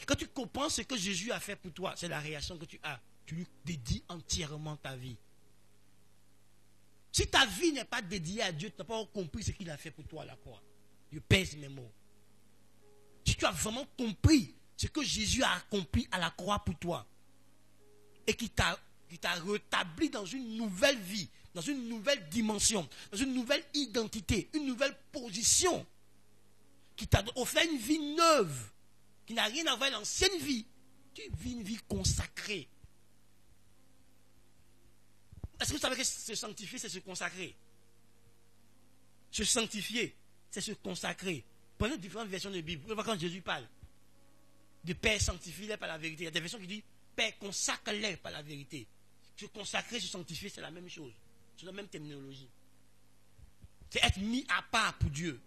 Quand tu comprends ce que Jésus a fait pour toi, c'est la réaction que tu as. Tu lui dédies entièrement ta vie. Si ta vie n'est pas dédiée à Dieu, tu n'as pas compris ce qu'il a fait pour toi à la croix. Je pèse mes mots. Si tu as vraiment compris ce que Jésus a accompli à la croix pour toi, et qui t'a rétabli dans une nouvelle vie, dans une nouvelle dimension, dans une nouvelle identité, une nouvelle position, qui t'a offert une vie neuve, qui n'a rien à voir avec l'ancienne vie. Tu vis une vie consacrée. Est-ce que vous savez que se sanctifier, c'est se consacrer? Se sanctifier, c'est se consacrer. Prenez différentes versions de la Bible. Vous voyez quand Jésus parle de Père, sanctifie-les par la vérité. Il y a des versions qui disent Père, consacre-les par la vérité. Se consacrer, se sanctifier, c'est la même chose. C'est la même terminologie. C'est être mis à part pour Dieu.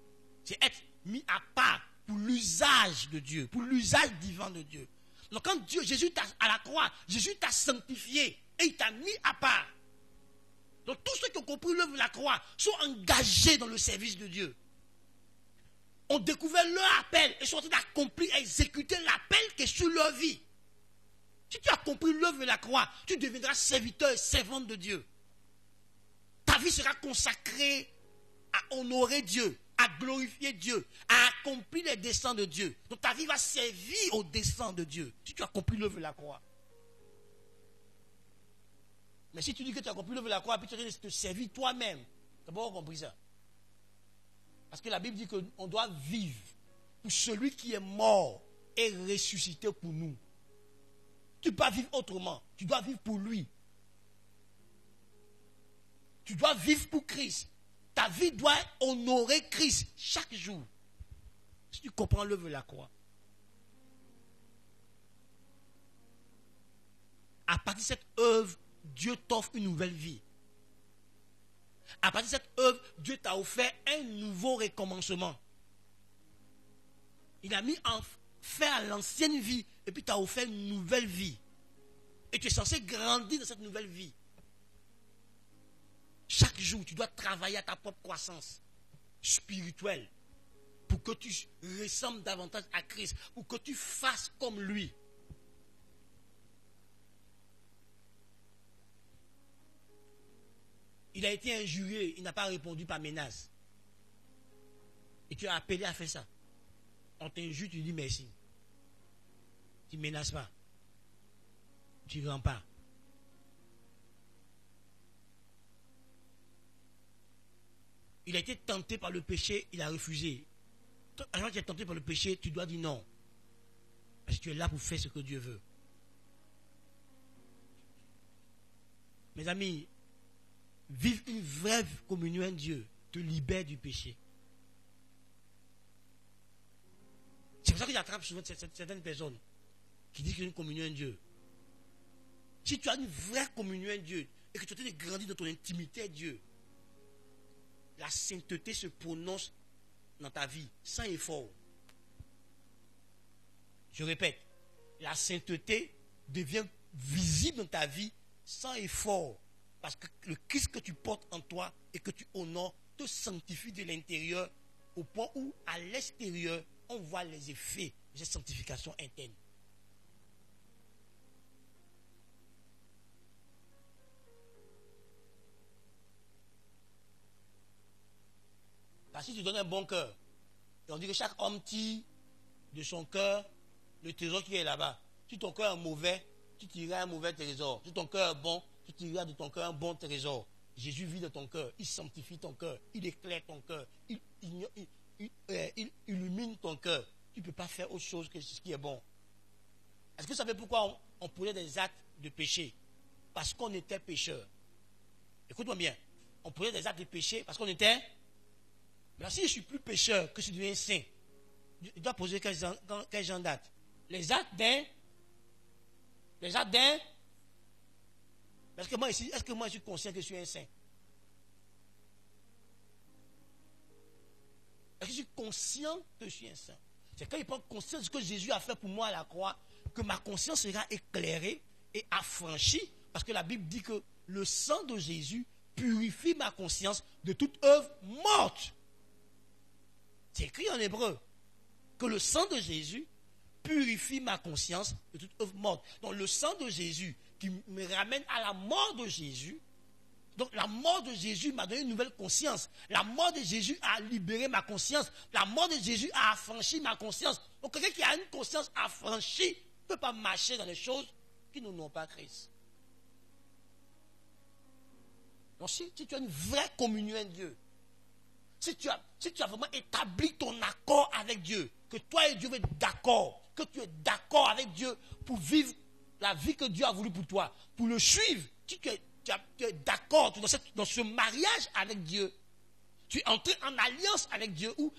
C'est être mis à part pour l'usage de Dieu, pour l'usage divin de Dieu. Donc quand Jésus t'a à la croix, Jésus t'a sanctifié et il t'a mis à part. Donc tous ceux qui ont compris l'œuvre de la croix sont engagés dans le service de Dieu. Ont découvert leur appel et sont en train d'accomplir, exécuter l'appel qui est sur leur vie. Si tu as compris l'œuvre de la croix, tu deviendras serviteur et servante de Dieu. Ta vie sera consacrée à honorer Dieu, à glorifier Dieu, à accomplir les desseins de Dieu. Donc ta vie va servir aux desseins de Dieu. Si tu as compris l'œuvre de la croix. Mais si tu dis que tu as compris l'œuvre de la croix, puis tu vas te servir toi-même, tu n'as pas compris ça. Parce que la Bible dit qu'on doit vivre pour celui qui est mort et ressuscité pour nous. Tu ne peux pas vivre autrement. Tu dois vivre pour lui. Tu dois vivre pour Christ. Ta vie doit honorer Christ chaque jour. Si tu comprends l'œuvre de la croix. À partir de cette œuvre, Dieu t'offre une nouvelle vie. À partir de cette œuvre, Dieu t'a offert un nouveau recommencement. Il a mis en fin à l'ancienne vie et puis t'a offert une nouvelle vie. Et tu es censé grandir dans cette nouvelle vie. Chaque jour, tu dois travailler à ta propre croissance spirituelle pour que tu ressembles davantage à Christ, pour que tu fasses comme lui. Il a été injurié, il n'a pas répondu par menace. Et tu as appelé à faire ça. On t'injure, tu dis merci. Tu ne menaces pas. Tu ne rends pas. Il a été tenté par le péché, il a refusé. Quand tu es tenté par le péché, tu dois dire non. Parce que tu es là pour faire ce que Dieu veut. Mes amis, vivre une vraie communion avec Dieu te libère du péché. C'est pour ça que j'attrape souvent certaines personnes qui disent qu'il y a une communion avec Dieu. Si tu as une vraie communion avec Dieu et que tu as grandi dans ton intimité avec Dieu, la sainteté se prononce dans ta vie sans effort. Je répète, la sainteté devient visible dans ta vie sans effort. Parce que le Christ que tu portes en toi et que tu honores te sanctifie de l'intérieur au point où, à l'extérieur, on voit les effets de cette sanctification interne. Parce que si tu donnes un bon cœur, et on dit que chaque homme tire de son cœur le trésor qui est là-bas. Si ton cœur est mauvais, tu tireras un mauvais trésor. Si ton cœur est bon, tu tireras de ton cœur un bon trésor. Jésus vit dans ton cœur, il sanctifie ton cœur, il éclaire ton cœur, il illumine ton cœur. Tu ne peux pas faire autre chose que ce qui est bon. Est-ce que vous savez pourquoi on posait des actes de péché? Parce qu'on était pécheurs. Écoute-moi bien. On posait des actes de péché parce qu'on était... Mais si je suis plus pécheur que si je deviens saint, je dois poser quel genre d'acte? Les actes d'un... Est-ce que moi je suis conscient que je suis un saint? Est-ce que je suis conscient que je suis un saint? C'est quand je prends conscience de ce que Jésus a fait pour moi à la croix, que ma conscience sera éclairée et affranchie, parce que la Bible dit que le sang de Jésus purifie ma conscience de toute œuvre morte. C'est écrit en hébreu que le sang de Jésus purifie ma conscience de toute œuvre morte. Donc le sang de Jésus qui me ramène à la mort de Jésus. Donc la mort de Jésus m'a donné une nouvelle conscience. La mort de Jésus a libéré ma conscience. La mort de Jésus a affranchi ma conscience. Donc quelqu'un qui a une conscience affranchie ne peut pas marcher dans les choses qui ne n'ont pas Christ. Donc si tu as une vraie communion avec Dieu, si tu as vraiment établi ton accord avec Dieu, que toi et Dieu êtes d'accord, que tu es d'accord avec Dieu pour vivre la vie que Dieu a voulu pour toi, pour le suivre, tu es d'accord dans ce mariage avec Dieu, tu es entré en alliance avec Dieu, ou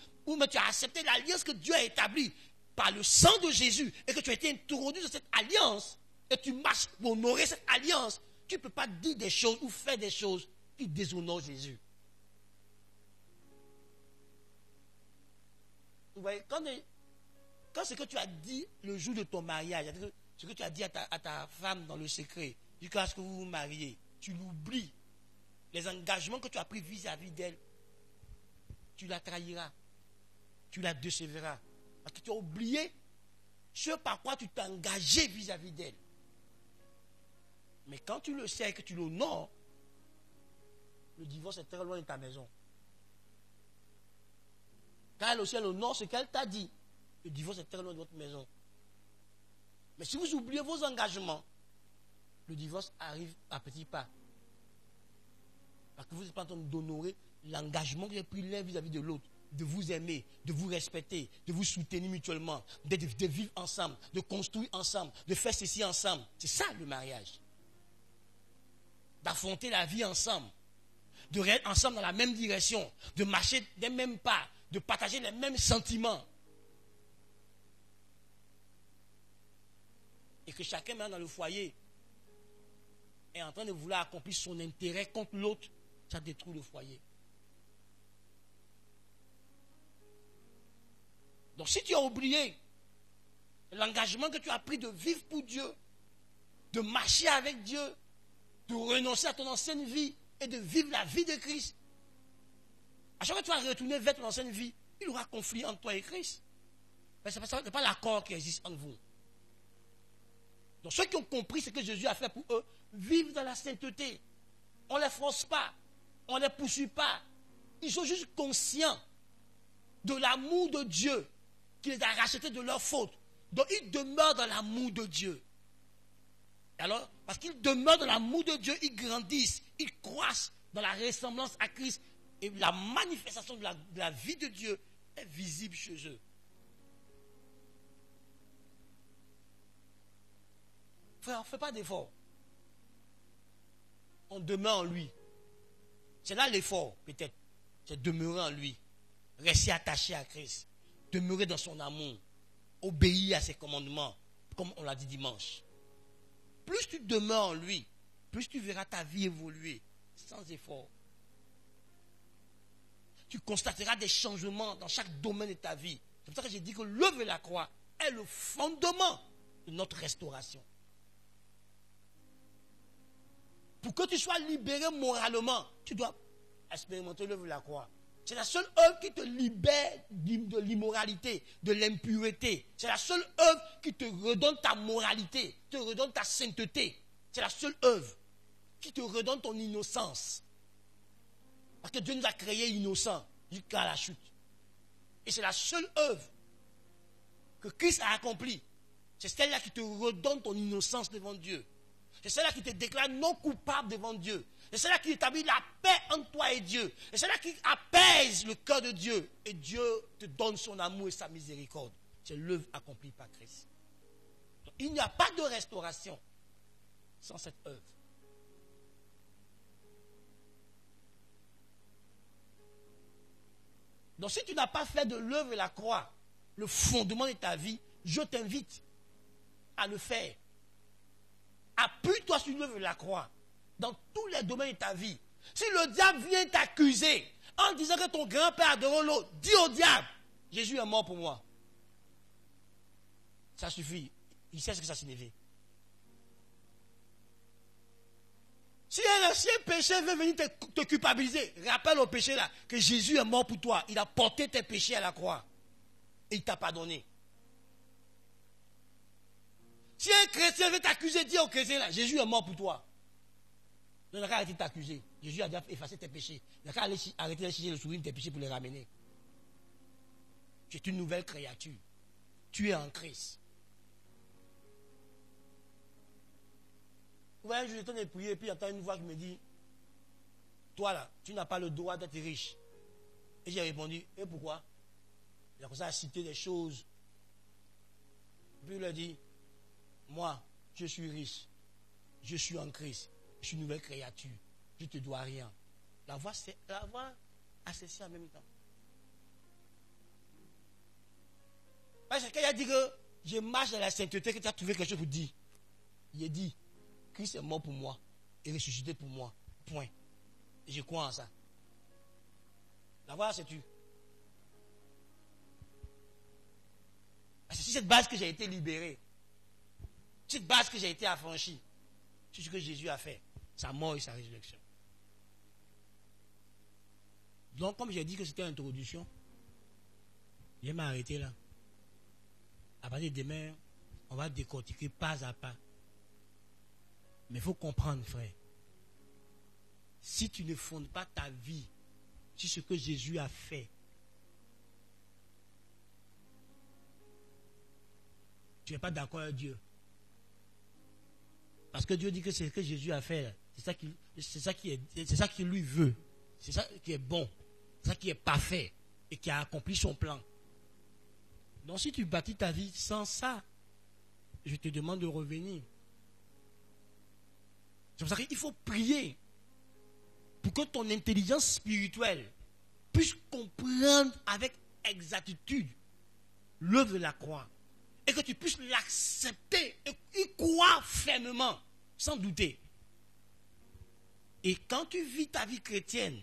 tu as accepté l'alliance que Dieu a établie par le sang de Jésus, et que tu as été introduit dans cette alliance, et tu marches pour honorer cette alliance, tu ne peux pas dire des choses ou faire des choses qui déshonorent Jésus. Vous voyez, quand ce que tu as dit le jour de ton mariage, ce que tu as dit à ta femme dans le secret, jusqu'à ce que vous vous mariez, tu l'oublies. Les engagements que tu as pris vis-à-vis d'elle, tu la trahiras. Tu la décevras. Parce que tu as oublié ce par quoi tu t'es engagé vis-à-vis d'elle. Mais quand tu le sais et que tu l'honores, le divorce est très loin de ta maison. Quand elle aussi honore ce qu'elle t'a dit, le divorce est très loin de votre maison. Mais si vous oubliez vos engagements, le divorce arrive à petits pas. Parce que vous n'êtes pas en train d'honorer l'engagement que vous avez pris l'un vis-à-vis de l'autre, de vous aimer, de vous respecter, de vous soutenir mutuellement, de vivre ensemble, de construire ensemble, de faire ceci ensemble. C'est ça le mariage. D'affronter la vie ensemble, de rester ensemble dans la même direction, de marcher des mêmes pas, de partager les mêmes sentiments. Et que chacun maintenant dans le foyer est en train de vouloir accomplir son intérêt contre l'autre, ça détruit le foyer. Donc si tu as oublié l'engagement que tu as pris de vivre pour Dieu, de marcher avec Dieu, de renoncer à ton ancienne vie et de vivre la vie de Christ, à chaque fois que tu vas retourner vers ton ancienne vie, il y aura conflit entre toi et Christ. Mais ce n'est pas l'accord qui existe entre vous. Donc ceux qui ont compris ce que Jésus a fait pour eux, vivent dans la sainteté. On ne les force pas, on ne les poursuit pas. Ils sont juste conscients de l'amour de Dieu qui les a rachetés de leurs fautes, Donc il demeure dans l'amour de Dieu. Et alors, parce qu'il demeure dans l'amour de Dieu, ils grandissent, ils croissent dans la ressemblance à Christ. Et la manifestation de la vie de Dieu est visible chez eux. Frère, on ne fait pas d'effort. On demeure en lui. C'est là l'effort, peut-être. C'est demeurer en lui. Rester attaché à Christ. Demeurer dans son amour. Obéir à ses commandements, comme on l'a dit dimanche. Plus tu demeures en lui, plus tu verras ta vie évoluer sans effort. Tu constateras des changements dans chaque domaine de ta vie. C'est pour ça que j'ai dit que l'œuvre de la croix est le fondement de notre restauration. Pour que tu sois libéré moralement, tu dois expérimenter l'œuvre de la croix. C'est la seule œuvre qui te libère de l'immoralité, de l'impureté. C'est la seule œuvre qui te redonne ta moralité, te redonne ta sainteté. C'est la seule œuvre qui te redonne ton innocence. Parce que Dieu nous a créés innocents jusqu'à la chute. Et c'est la seule œuvre que Christ a accomplie. C'est celle-là qui te redonne ton innocence devant Dieu. C'est celle-là qui te déclare non coupable devant Dieu. C'est celle-là qui établit la paix entre toi et Dieu. C'est celle-là qui apaise le cœur de Dieu. Et Dieu te donne son amour et sa miséricorde. C'est l'œuvre accomplie par Christ. Donc, il n'y a pas de restauration sans cette œuvre. Donc si tu n'as pas fait de l'œuvre de la croix le fondement de ta vie, je t'invite à le faire. Appuie-toi sur l'œuvre de la croix dans tous les domaines de ta vie. Si le diable vient t'accuser en disant que ton grand-père adorait l'autre, dis au diable, Jésus est mort pour moi. Ça suffit. Il sait ce que ça signifie. Si un ancien péché veut venir te culpabiliser, rappelle au péché là que Jésus est mort pour toi. Il a porté tes péchés à la croix. Et il t'a pardonné. Si un chrétien veut t'accuser, dis au chrétien là, Jésus est mort pour toi. Il n'a qu'à arrêter de t'accuser. Jésus a déjà effacé tes péchés. Il n'a qu'à arrêter de chercher le sourire de tes péchés pour les ramener. Tu es une nouvelle créature. Tu es en Christ. Vous voyez, je suis en train de prier et puis j'entends une voix qui me dit, toi là, tu n'as pas le droit d'être riche. Et j'ai répondu, et pourquoi? Il a commencé à citer des choses. Puis il a dit, moi, je suis riche. Je suis en Christ. Je suis une nouvelle créature. Je ne te dois rien. La voix assaissie en même temps. Parce que quand il a dit que je marche dans la sainteté, que tu as trouvé quelque chose pour dire. Il a dit, Christ est mort pour moi et ressuscité pour moi. Point. Et je crois en ça. La voix, c'est tu. C'est sur cette base que j'ai été libéré. Cette base que j'ai été affranchi. C'est ce que Jésus a fait. Sa mort et sa résurrection. Donc, comme j'ai dit que c'était l'introduction, je vais m'arrêter là. À partir de demain, on va décortiquer pas à pas. Mais il faut comprendre, frère. Si tu ne fondes pas ta vie sur ce que Jésus a fait, tu n'es pas d'accord avec Dieu. Parce que Dieu dit que c'est ce que Jésus a fait. C'est ça qu'il lui veut. C'est ça qui est bon. C'est ça qui est parfait. Et qui a accompli son plan. Donc si tu bâtis ta vie sans ça, je te demande de revenir. C'est pour ça qu'il faut prier pour que ton intelligence spirituelle puisse comprendre avec exactitude l'œuvre de la croix. Et que tu puisses l'accepter et y croire fermement, sans douter. Et quand tu vis ta vie chrétienne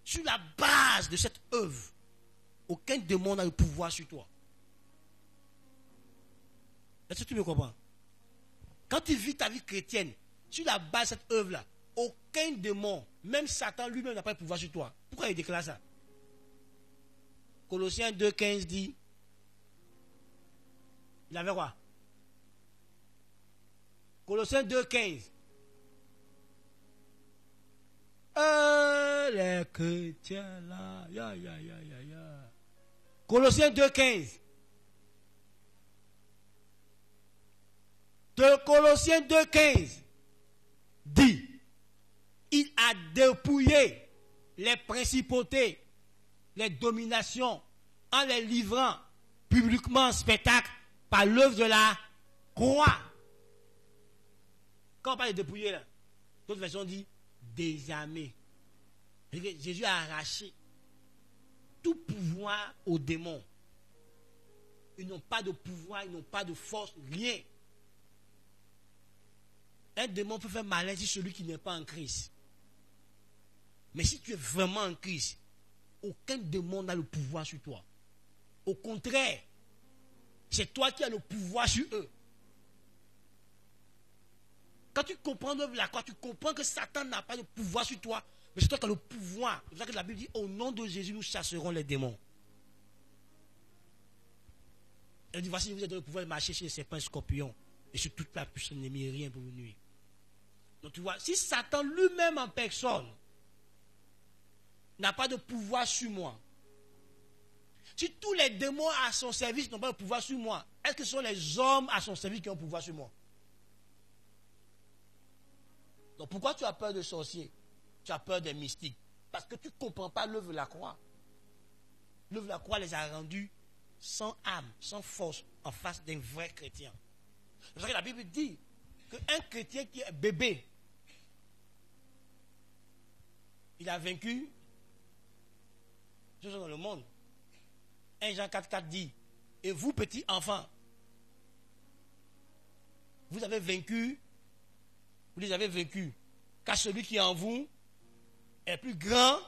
sur la base de cette œuvre, aucun démon n'a le pouvoir sur toi. Est-ce que tu me comprends? Quand tu vis ta vie chrétienne sur la base de cette œuvre-là, aucun démon, même Satan lui-même n'a pas le pouvoir sur toi. Pourquoi il déclare ça? Colossiens 2,15 dit, il avait quoi? Colossiens 2,15. Les chrétiens là, Colossiens 2,15. de Colossiens 2,15 dit, il a dépouillé les principautés, les dominations, en les livrant publiquement en spectacle par l'œuvre de la croix. Quand on parle de dépouiller, là, d'autres versions disent désarmer. Jésus a arraché tout pouvoir aux démons. Ils n'ont pas de pouvoir, ils n'ont pas de force, rien. Un démon peut faire malin si celui qui n'est pas en Christ. Mais si tu es vraiment en Christ, aucun démon n'a le pouvoir sur toi. Au contraire, c'est toi qui as le pouvoir sur eux. Quand tu comprends l'œuvre de la croix, tu comprends que Satan n'a pas de pouvoir sur toi, mais c'est toi qui as le pouvoir. C'est pour ça que la Bible dit, au nom de Jésus, nous chasserons les démons. Elle dit, voici, vous avez le pouvoir de marcher chez les serpents et les scorpions, et sur toute la puissance de l'ennemi, rien pour vous nuire. Donc tu vois, si Satan lui-même en personne n'a pas de pouvoir sur moi, si tous les démons à son service n'ont pas de pouvoir sur moi, est-ce que ce sont les hommes à son service qui ont pouvoir sur moi? Donc pourquoi tu as peur de sorciers? Tu as peur des mystiques. Parce que tu ne comprends pas l'œuvre de la croix. L'œuvre de la croix les a rendus sans âme, sans force, en face d'un vrai chrétien. C'est pour ça que la Bible dit qu'un chrétien qui est bébé, il a vaincu tout dans le monde. 1 Jean 4,4 dit, et vous petits enfants, vous avez vaincu, vous les avez vaincus, car celui qui est en vous est plus grand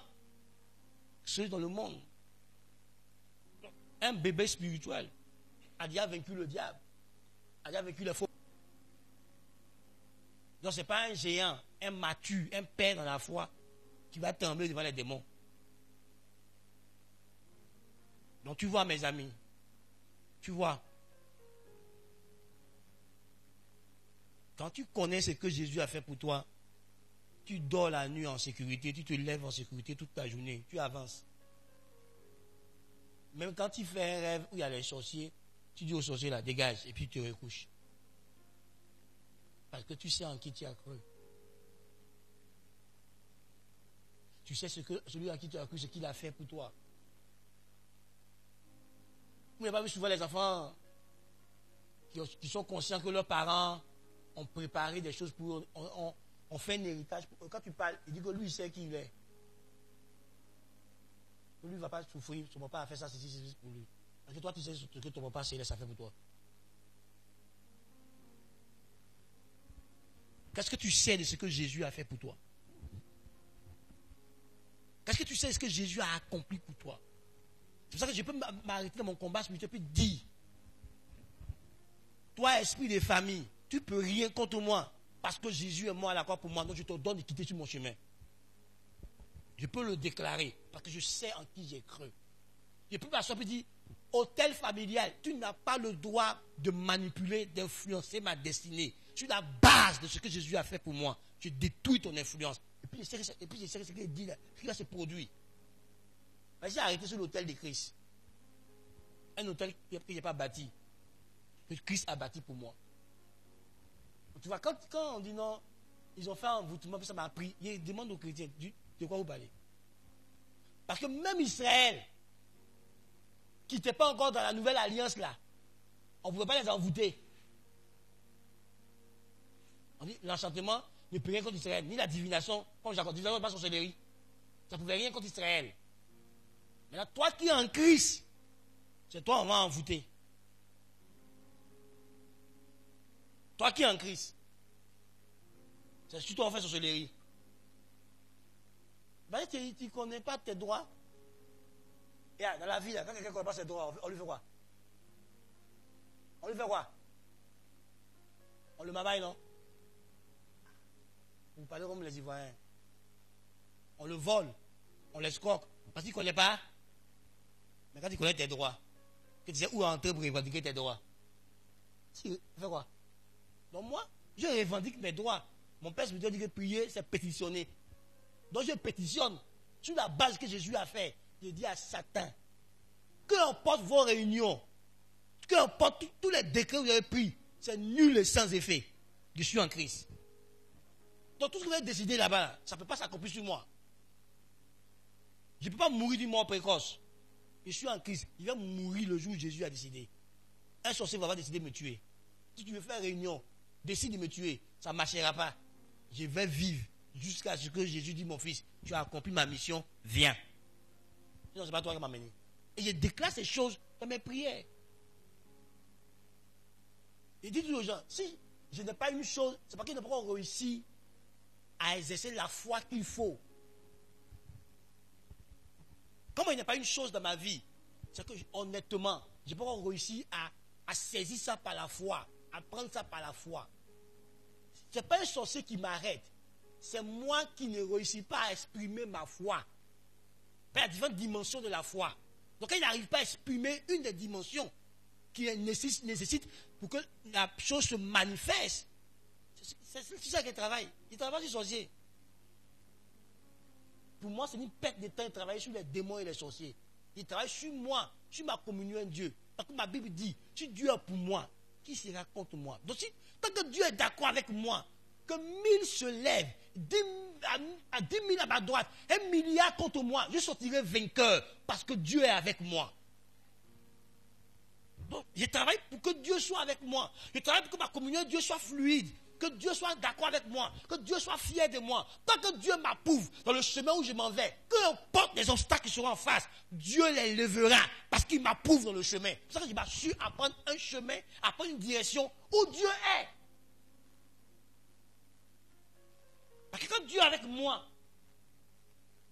que celui dans le monde. Un bébé spirituel a déjà vaincu le diable, a déjà vaincu les faux. Donc ce n'est pas un géant, un mature, un père dans la foi qui va tomber devant les démons. Donc tu vois mes amis, tu vois, quand tu connais ce que Jésus a fait pour toi, tu dors la nuit en sécurité, tu te lèves en sécurité toute ta journée, tu avances. Même quand tu fais un rêve où il y a les sorciers, tu dis aux sorciers là, dégage, et puis tu te recouches. Parce que tu sais en qui tu as cru. Tu sais ce que celui en qui tu as cru, ce qu'il a fait pour toi. Vous n'avez pas vu souvent les enfants qui sont conscients que leurs parents ont préparé des choses pour eux, on fait un héritage. Quand tu parles, il dit que lui, il sait qui il est. Lui, il ne va pas souffrir, son papa a fait ça, c'est pour lui. Parce que toi, tu sais ce que ton papa a fait pour toi. Qu'est-ce que tu sais de ce que Jésus a fait pour toi? Qu'est-ce que tu sais de ce que Jésus a accompli pour toi? C'est pour ça que je peux m'arrêter dans mon combat spirituel et puis dire, toi, esprit de famille, tu ne peux rien contre moi. Parce que Jésus est mort à la croix pour moi, donc je te donne de quitter sur mon chemin. Je peux le déclarer, parce que je sais en qui j'ai cru. Je peux m'asseoir et dire, hôtel familial, tu n'as pas le droit de manipuler, d'influencer ma destinée. Sur la base de ce que Jésus a fait pour moi, je détruis ton influence. Et puis je sais ce qu'il dit là, ce qui va se produire. J'ai arrêté sur l'hôtel de Christ. Un hôtel que je n'ai pas bâti, que Christ a bâti pour moi. Tu vois, quand on dit non, ils ont fait un envoûtement, puis ça m'a pris. Ils demandent aux chrétiens, de quoi vous parlez? Parce que même Israël, qui n'était pas encore dans la nouvelle alliance là, on ne pouvait pas les envoûter. On dit, l'enchantement ne peut rien contre Israël, ni la divination, comme Jacob, divination n'est pas sorcellerie. Ça ne pouvait rien contre Israël. Maintenant, toi qui es en Christ, c'est toi on va envoûter. Toi qui es en Christ, c'est surtout on fait sorcellerie. Ben, tu ne connais pas tes droits. Et dans la vie, là, quand quelqu'un ne connaît pas ses droits, on lui fait quoi? On lui fait quoi? On le mamaille, non? Vous parlez comme les Ivoiriens. On le vole, on l'escroque, parce qu'il ne connaît pas. Mais quand il connaît tes droits, que tu sais où entrer pour revendiquer tes droits, tu fais quoi? Donc moi, je revendique mes droits. Mon père spirituel dit que prier, c'est pétitionner. Donc je pétitionne sur la base que Jésus a fait. Je dis à Satan, que importe vos réunions, que importe tous les décrets que vous avez pris, c'est nul et sans effet. Je suis en Christ. Donc tout ce que vous avez décidé là-bas, ça ne peut pas s'accomplir sur moi. Je ne peux pas mourir d'une mort précoce. Je suis en Christ. Il va mourir le jour où Jésus a décidé. Un sorcier va décider de me tuer. Si tu veux faire réunion, décide de me tuer. Ça ne marchera pas. Je vais vivre jusqu'à ce que Jésus dit, mon fils, tu as accompli ma mission, viens. Sinon, ce n'est pas toi qui m'as mené. Et je déclare ces choses dans mes prières. Et dis aux gens, si je n'ai pas une chose, c'est parce qu'ils n'ont pas réussi à exercer la foi qu'il faut. Comment il n'y a pas une chose dans ma vie, c'est que honnêtement, je n'ai pas réussi à saisir ça par la foi, à prendre ça par la foi. Ce n'est pas un sorcier qui m'arrête, c'est moi qui ne réussis pas à exprimer ma foi. Il y a différentes dimensions de la foi. Donc quand il n'arrive pas à exprimer une des dimensions qui nécessite pour que la chose se manifeste, c'est ça qu'il travaille. Il travaille sur les sorciers. Pour moi, c'est une perte de temps de travailler sur les démons et les sorciers. Il travaille sur moi, sur ma communion avec Dieu. Parce que ma Bible dit, si Dieu est pour moi, qui sera contre moi? Donc si, tant que Dieu est d'accord avec moi, que 1000 se lèvent, 10 000 à ma droite, 1 milliard contre moi, je sortirai vainqueur parce que Dieu est avec moi. Donc, je travaille pour que Dieu soit avec moi. Je travaille pour que ma communion avec Dieu soit fluide. Que Dieu soit d'accord avec moi. Que Dieu soit fier de moi. Tant que Dieu m'approuve dans le chemin où je m'en vais, peu importe les obstacles qui seront en face, Dieu les lèvera parce qu'il m'approuve dans le chemin. C'est pour ça que je m'ai su apprendre un chemin, apprendre une direction où Dieu est. Parce que quand Dieu est avec moi,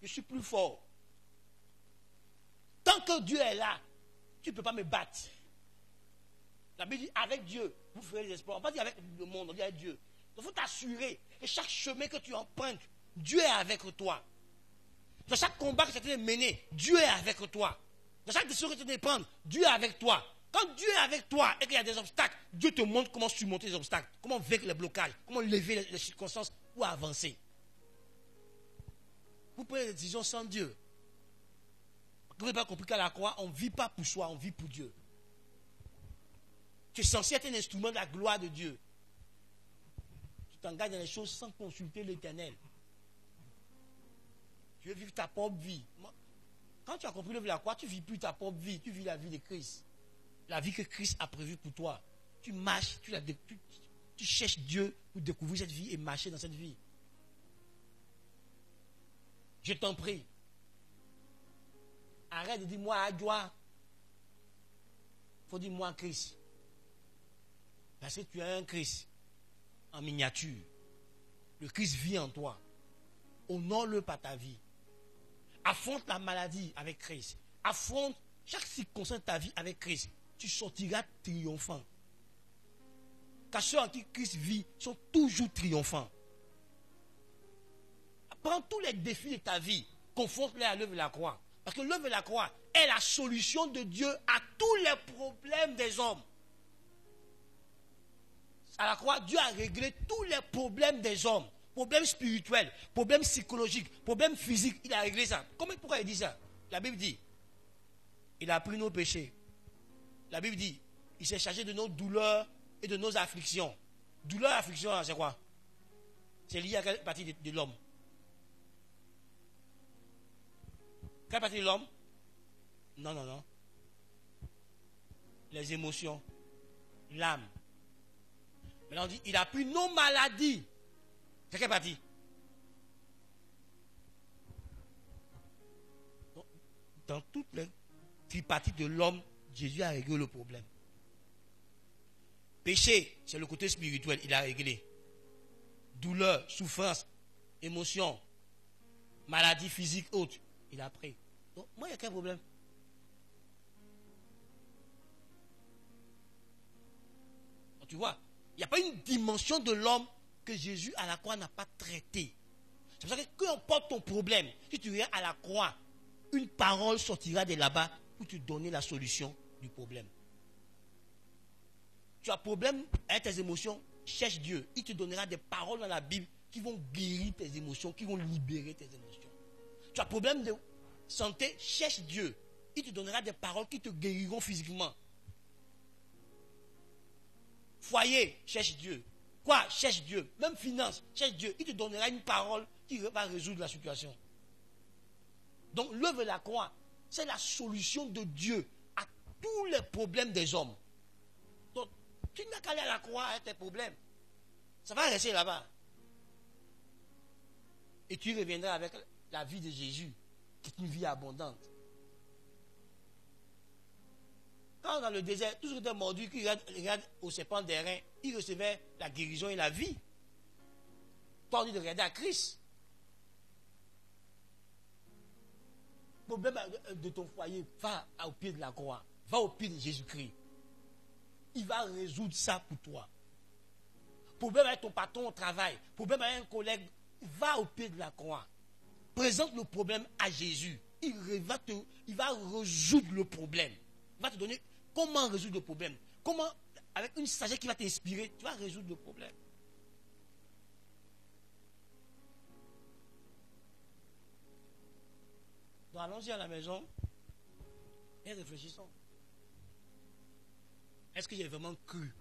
je suis plus fort. Tant que Dieu est là, tu ne peux pas me battre. La Bible dit avec Dieu, vous ferez des exploits. On ne va pas dire avec le monde, on dit avec Dieu. Donc il faut t'assurer que chaque chemin que tu empruntes, Dieu est avec toi. Dans chaque combat que tu es en train de mener, Dieu est avec toi. Dans chaque décision que tu es en train de prendre, Dieu est avec toi. Quand Dieu est avec toi et qu'il y a des obstacles, Dieu te montre comment surmonter les obstacles, comment vaincre les blocages, comment lever les circonstances ou avancer. Vous prenez des décisions sans Dieu. Vous n'avez pas compris qu'à la croix, on ne vit pas pour soi, on vit pour Dieu. Tu es censé être un instrument de la gloire de Dieu. Tu t'engages dans les choses sans consulter l'Éternel. Tu veux vivre ta propre vie. Quand tu as compris le de la croix, tu ne vis plus ta propre vie, tu vis la vie de Christ. La vie que Christ a prévue pour toi. Tu marches, tu cherches Dieu pour découvrir cette vie et marcher dans cette vie. Je t'en prie. Arrête de dire moi à gloire. Il faut dire moi Christ. Parce que tu as un Christ en miniature. Le Christ vit en toi. Honore-le par ta vie. Affronte la maladie avec Christ. Affronte chaque circonstance de ta vie avec Christ. Tu sortiras triomphant. Car ceux en qui Christ vit sont toujours triomphants. Prends tous les défis de ta vie, confronte-les à l'œuvre de la croix. Parce que l'œuvre de la croix est la solution de Dieu à tous les problèmes des hommes. À la croix, Dieu a réglé tous les problèmes des hommes. Problèmes spirituels, problèmes psychologiques, problèmes physiques. Il a réglé ça. Pourquoi il dit ça? La Bible dit, il a pris nos péchés. La Bible dit, il s'est chargé de nos douleurs et de nos afflictions. Douleur et affliction, c'est quoi? C'est lié à quelle partie de l'homme? Quelle partie de l'homme? Non. Les émotions, l'âme. Maintenant on dit, il a pris nos maladies. C'est quelle partie? Dans toutes les triparties de l'homme, Jésus a réglé le problème. Péché, c'est le côté spirituel, il a réglé. Douleur, souffrance, émotion, maladie physique, autre, il a pris. Donc, moi, il n'y a qu'un problème. Donc, tu vois, il n'y a pas une dimension de l'homme que Jésus à la croix n'a pas traité. C'est pour ça que quand on porte ton problème, si tu viens à la croix, une parole sortira de là-bas pour te donner la solution du problème. Tu as problème avec tes émotions, cherche Dieu. Il te donnera des paroles dans la Bible qui vont guérir tes émotions, qui vont libérer tes émotions. Tu as problème de santé, cherche Dieu. Il te donnera des paroles qui te guériront physiquement. Foyer, cherche Dieu. Quoi? Cherche Dieu. Même finance, cherche Dieu. Il te donnera une parole qui va résoudre la situation. Donc l'œuvre de la croix, c'est la solution de Dieu à tous les problèmes des hommes. Donc, tu n'as qu'à aller à la croix avec tes problèmes. Ça va rester là-bas. Et tu reviendras avec la vie de Jésus, qui est une vie abondante. Quand dans le désert, tous ceux qui étaient mordus, qui regardent au serpent des reins, ils recevaient la guérison et la vie. Toi, on dit de regarder à Christ. Le problème de ton foyer, va au pied de la croix. Va au pied de Jésus-Christ. Il va résoudre ça pour toi. Problème avec ton patron au travail, problème avec un collègue, va au pied de la croix. Présente le problème à Jésus. Il va résoudre le problème. Il va te donner comment résoudre le problème. Comment, avec une sagesse qui va t'inspirer, tu vas résoudre le problème. Donc allons-y à la maison et réfléchissons. Est-ce que j'ai vraiment cru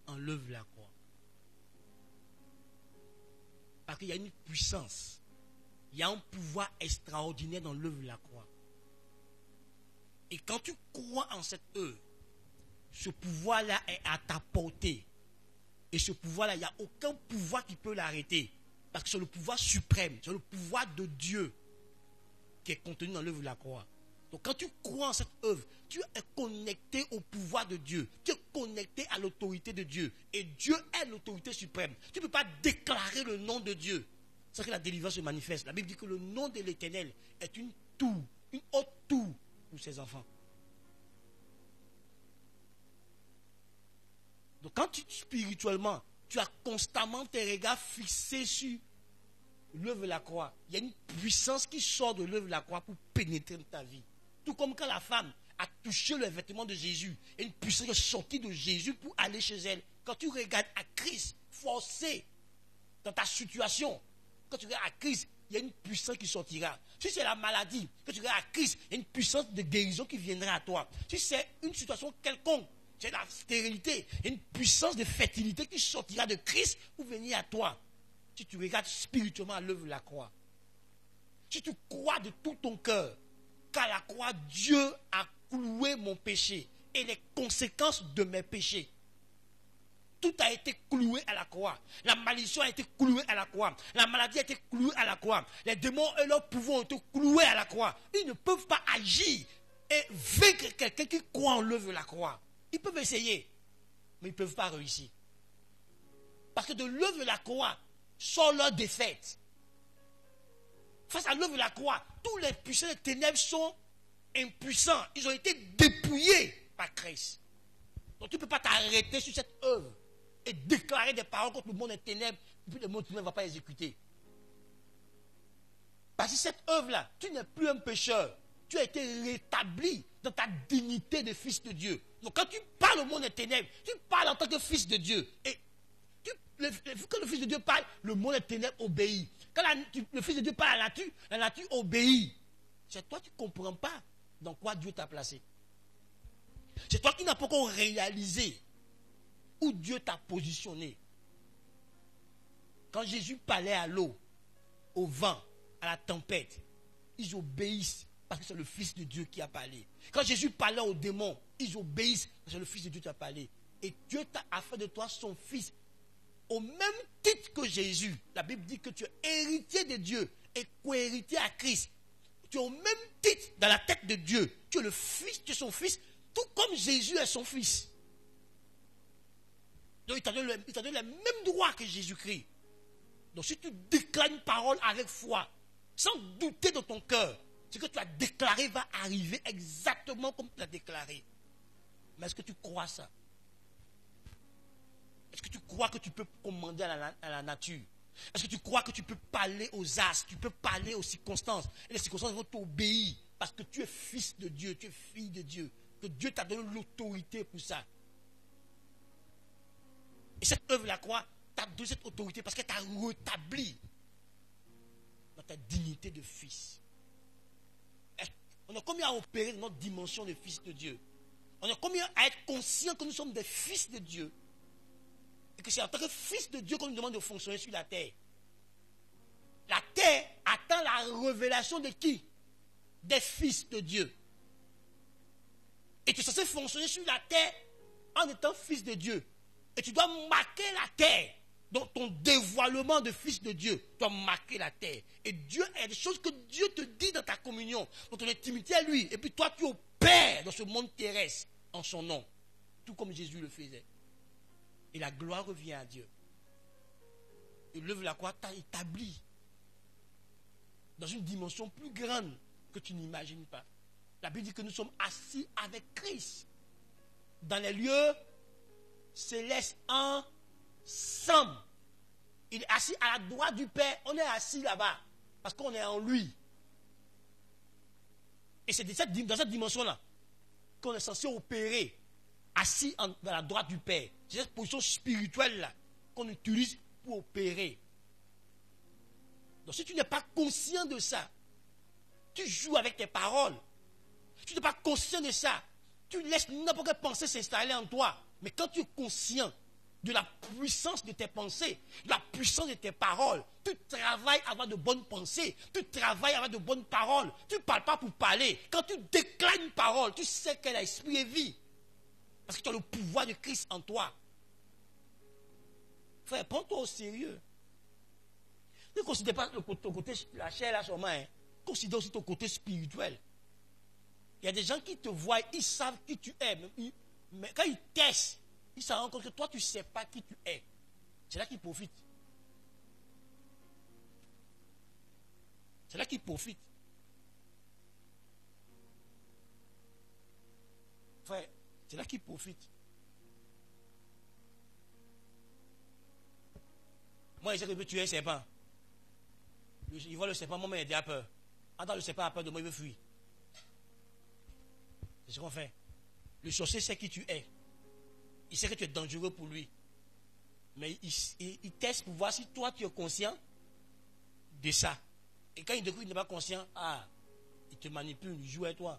en l'œuvre de la croix? Parce qu'il y a une puissance, il y a un pouvoir extraordinaire dans l'œuvre de la croix. Et quand tu crois en cette œuvre, ce pouvoir-là est à ta portée. Et ce pouvoir-là, il n'y a aucun pouvoir qui peut l'arrêter. Parce que c'est le pouvoir suprême, c'est le pouvoir de Dieu qui est contenu dans l'œuvre de la croix. Donc quand tu crois en cette œuvre, tu es connecté au pouvoir de Dieu. Tu es connecté à l'autorité de Dieu. Et Dieu est l'autorité suprême. Tu ne peux pas déclarer le nom de Dieu sans que la délivrance se manifeste. La Bible dit que le nom de l'Éternel est une tour, une haute tour pour ses enfants. Donc quand spirituellement, tu as constamment tes regards fixés sur l'œuvre de la croix, il y a une puissance qui sort de l'œuvre de la croix pour pénétrer dans ta vie. Tout comme quand la femme a touché le vêtement de Jésus, il y a une puissance qui est sortie de Jésus pour aller chez elle. Quand tu regardes à Christ, forcé dans ta situation, quand tu regardes à Christ, il y a une puissance qui sortira. Si c'est la maladie, quand tu regardes à Christ, il y a une puissance de guérison qui viendra à toi. Si c'est une situation quelconque, c'est la stérilité, il y a une puissance de fertilité qui sortira de Christ pour venir à toi. Si tu regardes spirituellement à l'œuvre de la croix, si tu crois de tout ton cœur qu'à la croix, Dieu a cloué mon péché et les conséquences de mes péchés. Tout a été cloué à la croix. La malédiction a été clouée à la croix. La maladie a été clouée à la croix. Les démons et leurs pouvoirs ont été cloués à la croix. Ils ne peuvent pas agir et vaincre quelqu'un qui croit en l'œuvre de la croix. Ils peuvent essayer, mais ils ne peuvent pas réussir. Parce que de l'œuvre de la croix sort leur défaite. Face à l'œuvre de la croix, tous les puissants des ténèbres sont impuissants. Ils ont été dépouillés par Christ. Donc tu ne peux pas t'arrêter sur cette œuvre et déclarer des paroles contre le monde des ténèbres, et puis le monde ne va pas exécuter. Parce que cette œuvre-là, tu n'es plus un pécheur. Tu as été rétabli dans ta dignité de fils de Dieu. Donc quand tu parles au monde des ténèbres, tu parles en tant que fils de Dieu. Et quand le fils de Dieu parle, le monde des ténèbres obéit. Quand le fils de Dieu parle à la nature obéit. C'est toi qui ne comprends pas dans quoi Dieu t'a placé. C'est toi qui n'as pas encore réalisé où Dieu t'a positionné. Quand Jésus parlait à l'eau, au vent, à la tempête, ils obéissent parce que c'est le Fils de Dieu qui a parlé. Quand Jésus parlait aux démons, ils obéissent parce que c'est le Fils de Dieu qui a parlé. Et Dieu t'a fait de toi son Fils. Au même titre que Jésus, la Bible dit que tu es héritier de Dieu et co-héritier à Christ. Tu es au même titre dans la tête de Dieu. Tu es le Fils, tu es son Fils, tout comme Jésus est son Fils. Donc il t'a donné les mêmes droits que Jésus-Christ. Donc si tu déclares une parole avec foi, sans douter dans ton cœur, ce que tu as déclaré va arriver exactement comme tu l'as déclaré. Mais est-ce que tu crois ça? Est-ce que tu crois que tu peux commander à la nature? Est-ce que tu crois que tu peux parler aux astres? Tu peux parler aux circonstances? Et les circonstances vont t'obéir parce que tu es fils de Dieu, tu es fille de Dieu. Que Dieu t'a donné l'autorité pour ça. Et cette œuvre de la croix t'a donné cette autorité parce qu'elle t'a rétabli dans ta dignité de fils. On a combien à opérer dans notre dimension de fils de Dieu? On est combien à être conscient que nous sommes des fils de Dieu? Et que c'est en tant que fils de Dieu qu'on nous demande de fonctionner sur la terre. La terre attend la révélation de qui? Des fils de Dieu. Et tu es censé fonctionner sur la terre en étant fils de Dieu. Et tu dois marquer la terre. Donc ton dévoilement de fils de Dieu doit marquer la terre. Et Dieu, il y a des choses que Dieu te dit dans ta communion, dans ton intimité à lui. Et puis toi, tu opères dans ce monde terrestre en son nom. Tout comme Jésus le faisait. Et la gloire revient à Dieu. Et l'œuvre de la croix t'a établi dans une dimension plus grande que tu n'imagines pas. La Bible dit que nous sommes assis avec Christ dans les lieux célestes ensemble. Il est assis à la droite du Père. On est assis là-bas parce qu'on est en lui. Et c'est dans cette dimension-là qu'on est censé opérer, assis dans la droite du Père. C'est cette position spirituelle-là qu'on utilise pour opérer. Donc si tu n'es pas conscient de ça, tu joues avec tes paroles. Tu n'es pas conscient de ça, tu laisses n'importe quelle pensée s'installer en toi. Mais quand tu es conscient de la puissance de tes pensées, de la puissance de tes paroles, tu travailles à avoir de bonnes pensées, tu travailles à avoir de bonnes paroles. Tu ne parles pas pour parler. Quand tu déclares une parole, tu sais qu'elle a esprit et vie. Parce que tu as le pouvoir de Christ en toi. Frère, prends-toi au sérieux. Ne considère pas ton côté, la chair là seulement. Considère aussi ton côté spirituel. Il y a des gens qui te voient, ils savent qui tu es. Mais quand ils testent, ils se rendent compte que toi, tu ne sais pas qui tu es. C'est là qu'ils profitent. C'est là qu'ils profitent. Frère, c'est là qu'ils profitent. Moi, je sais que je peux tuer un serpent. Il voit le serpent, moi, il a peur. Attends, le serpent a peur de moi, il veut fuir. C'est ce qu'on fait. Le sorcier sait qui tu es. Il sait que tu es dangereux pour lui. Mais il teste pour voir si toi tu es conscient de ça. Et quand il découvre qu'il n'est pas conscient, il te manipule, il joue avec toi.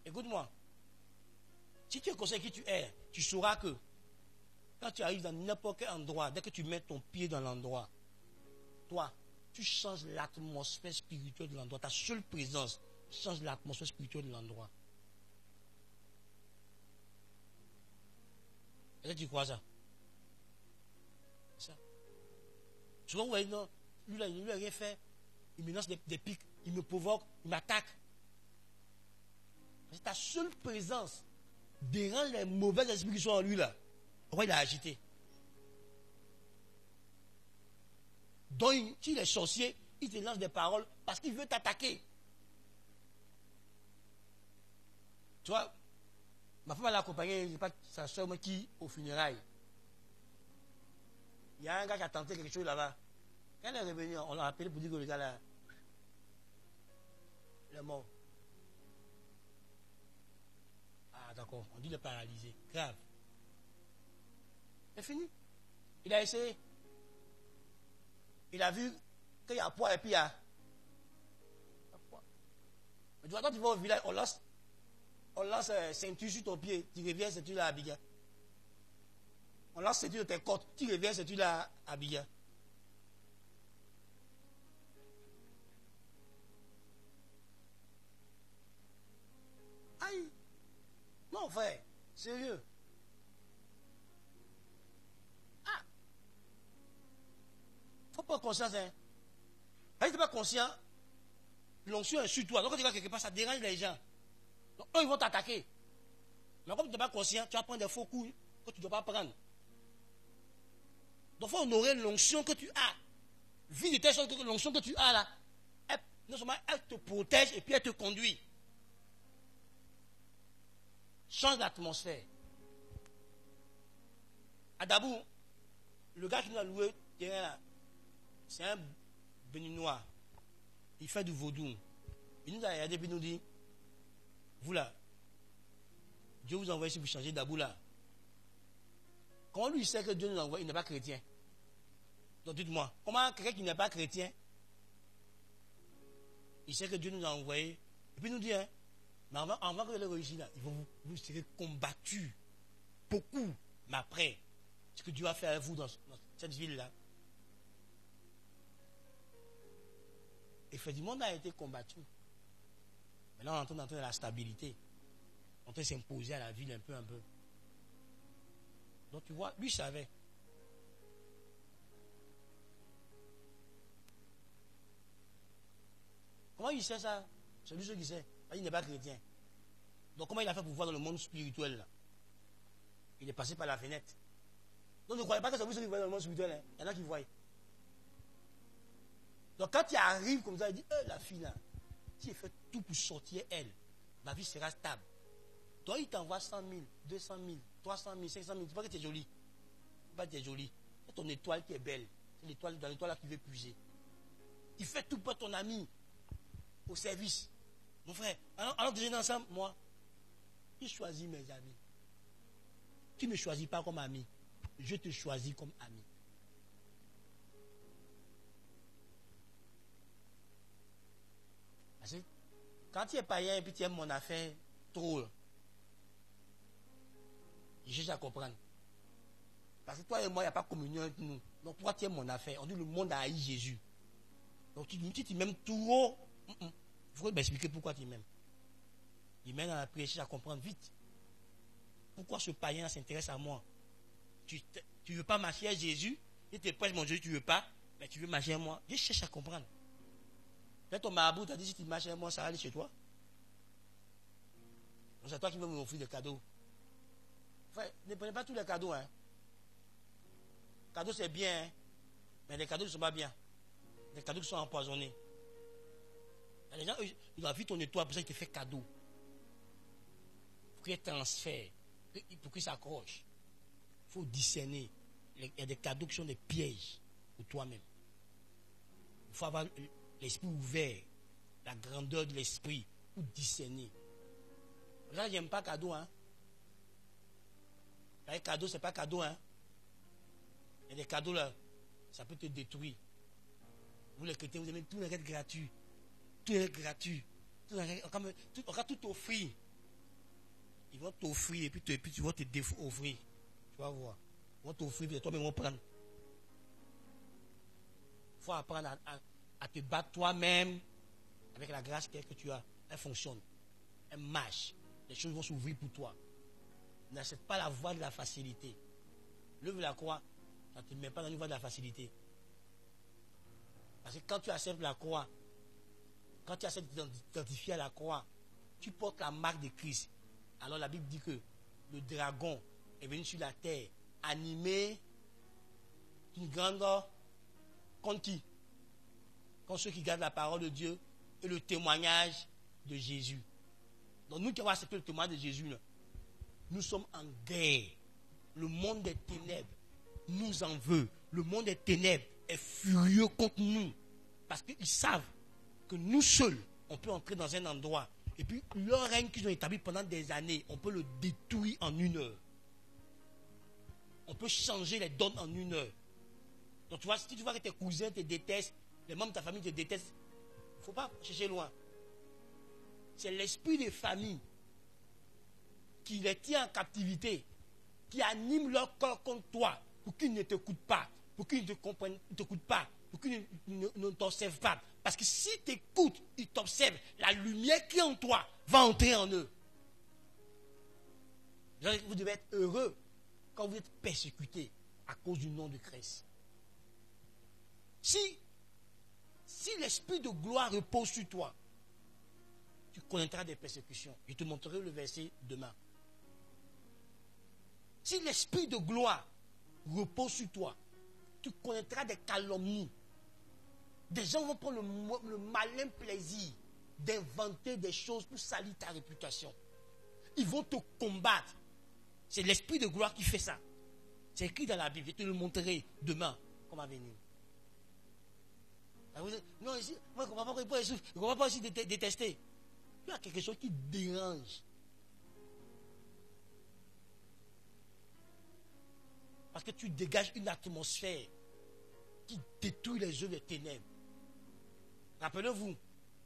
Écoute-moi. Si tu es conscient de qui tu es, tu sauras que quand tu arrives dans n'importe quel endroit, dès que tu mets ton pied dans l'endroit, toi, tu changes l'atmosphère spirituelle de l'endroit. Ta seule présence change l'atmosphère spirituelle de l'endroit. Est-ce que tu crois ça? Ça. Souvent, vous voyez, non, lui, là, il n'a rien fait. Il me lance des pics, il me provoque, il m'attaque. Ta seule présence dérange les mauvais esprits qui sont en lui, là. Pourquoi il a agité? Donc, s'il est sorcier, il te lance des paroles parce qu'il veut t'attaquer. Tu vois, ma femme l'a accompagnée, je sais pas sa soeur qui au funérailles. Il y a un gars qui a tenté quelque chose là-bas. Quand elle est revenue, on l'a appelé pour dire que le gars là, il est mort. Ah d'accord, on dit qu'il est paralysé. Grave. C'est fini. Il a essayé. Il a vu qu'il y a un poids et puis il y a poids. Mais tu vois, quand tu vas au village, on lance ceinture sur ton pied, tu reviens, ceinture là à Abidjan. On lance ceinture de tes côtes, tu reviens, ceinture là à Abidjan. Aïe! Non, frère, sérieux. Faut pas conscience, hein. Si tu n'es pas conscient, l'onction est sur toi. Donc quand tu vas quelque part, ça dérange les gens. Donc eux, ils vont t'attaquer. Mais comme tu n'es pas conscient, tu vas prendre des faux coups que tu ne dois pas prendre. Donc il faut honorer l'onction que tu as. Vis de telle sorte que l'onction que tu as là, non seulement elle te protège et puis elle te conduit. Change l'atmosphère. À Dabou, le gars qui nous a loué le terrain là, c'est un béninois. Il fait du vaudou. Il nous a regardé et nous dit, vous là, Dieu vous envoie ici pour changer Dabou là. Comment lui sait que Dieu nous envoie, il n'est pas chrétien? Donc dites-moi, comment quelqu'un qui n'est pas chrétien, il sait que Dieu nous a envoyé Et puis il nous dit, hein, mais avant que vous allez réussir là, vous serez combattus. Beaucoup. Mais après, ce que Dieu a fait avec vous dans cette ville-là, effectivement, on a été combattu. Mais là, on est en train de la stabilité. On est en train de s'imposer à la ville un peu. Donc tu vois, lui savait. Comment il sait ça? C'est lui qui sait. Il n'est pas chrétien. Donc comment il a fait pour voir dans le monde spirituel là? Il est passé par la fenêtre. Donc ne croyez pas que c'est vous qui voyez dans le monde spirituel. Hein? Il y en a qui voient. Donc quand il arrive comme ça, il dit, la fille là, si elle fait tout pour sortir elle, ma vie sera stable. Toi, il t'envoie 100 000, 200 000, 300 000, 500 000. Tu vois que tu es joli. Pas que tu es joli. C'est ton étoile qui est belle. C'est l'étoile dans l'étoile là qui veut puiser. Il fait tout pour ton ami. Au service. Mon frère, alors déjeuner ensemble, moi, je choisis mes amis. Tu ne me choisis pas comme ami. Je te choisis comme ami. Parce que quand tu es païen et puis tu aimes mon affaire trop, je cherche à comprendre. Parce que toi et moi, il n'y a pas de communion entre nous. Donc pourquoi tu aimes mon affaire? On dit le monde a haï Jésus. Donc tu m'aimes trop. Il faut m'expliquer pourquoi tu m'aimes. Il m'aide dans la prière, je cherche à comprendre vite. Pourquoi ce païen s'intéresse à moi? Tu ne veux pas marcher à Jésus? Il te prêche mon Jésus, tu ne veux pas, mais tu veux marcher à moi. Je cherche à comprendre. Peut-être ton marabout t'a dit si tu marches à moi, ça va aller chez toi. Donc c'est toi qui veux m'offrir des cadeaux. Frère, ne prenez pas tous les cadeaux. Hein. Cadeaux c'est bien, hein, mais les cadeaux ne sont pas bien. Les cadeaux qui sont empoisonnés. Les gens, ils ont vu ton étoile, pour ça ils te font cadeau. Pour qu'il transfère, pour qu'il s'accroche. Il faut discerner. Il y a des cadeaux qui sont des pièges pour toi-même. Il faut avoir l'esprit ouvert, la grandeur de l'esprit pour discerner. Là, j'aime pas cadeau, hein. Les cadeaux, c'est pas cadeau, hein. Il y a des cadeaux là, ça peut te détruire. Vous les chrétiens, vous aimez tout les gratuit. Tout est gratuit. On va tout t'offrir. Ils vont t'offrir et puis tu vas te offrir. Tu vas voir. Ils vont t'offrir et toi-même ils vont prendre. Il faut apprendre à te battre toi-même avec la grâce que tu as. Elle fonctionne. Elle marche. Les choses vont s'ouvrir pour toi. N'accepte pas la voie de la facilité. Lève la croix, ça ne te met pas dans une voie de la facilité. Parce que quand tu acceptes la croix, quand tu acceptes d'identifier à la croix, tu portes la marque de Christ. Alors la Bible dit que le dragon est venu sur la terre animé d'une grande contre qui? Contre ceux qui gardent la parole de Dieu et le témoignage de Jésus. Donc nous qui avons accepté le témoignage de Jésus, là, nous sommes en guerre. Le monde des ténèbres nous en veut. Le monde des ténèbres est furieux contre nous. Parce qu'ils savent que nous seuls, on peut entrer dans un endroit. Et puis leur règne qu'ils ont établi pendant des années, on peut le détruire en 1 heure. On peut changer les donnes en 1 heure. Donc tu vois, si tu vois que tes cousins te détestent, les membres de ta famille te détestent, il ne faut pas chercher loin. C'est l'esprit des familles qui les tient en captivité, qui anime leur corps contre toi, pour qu'ils ne t'écoutent pas, pour qu'ils ne t'écoutent pas, pour qu'ils ne t'observent pas. Parce que si tu écoutes, ils t'observent, la lumière qui est en toi va entrer en eux. Vous devez être heureux quand vous êtes persécuté à cause du nom de Christ. Si l'esprit de gloire repose sur toi, tu connaîtras des persécutions. Je te montrerai le verset demain. Si l'esprit de gloire repose sur toi, tu connaîtras des calomnies. Des gens vont prendre le malin plaisir d'inventer des choses pour salir ta réputation. Ils vont te combattre. C'est l'esprit de gloire qui fait ça. C'est écrit dans la Bible. Je te le montrerai demain, comme à venir. Non, ici, moi, je ne comprends pas aussi détester. Il y a quelque chose qui dérange. Parce que tu dégages une atmosphère qui détruit les œuvres des ténèbres. Rappelez-vous,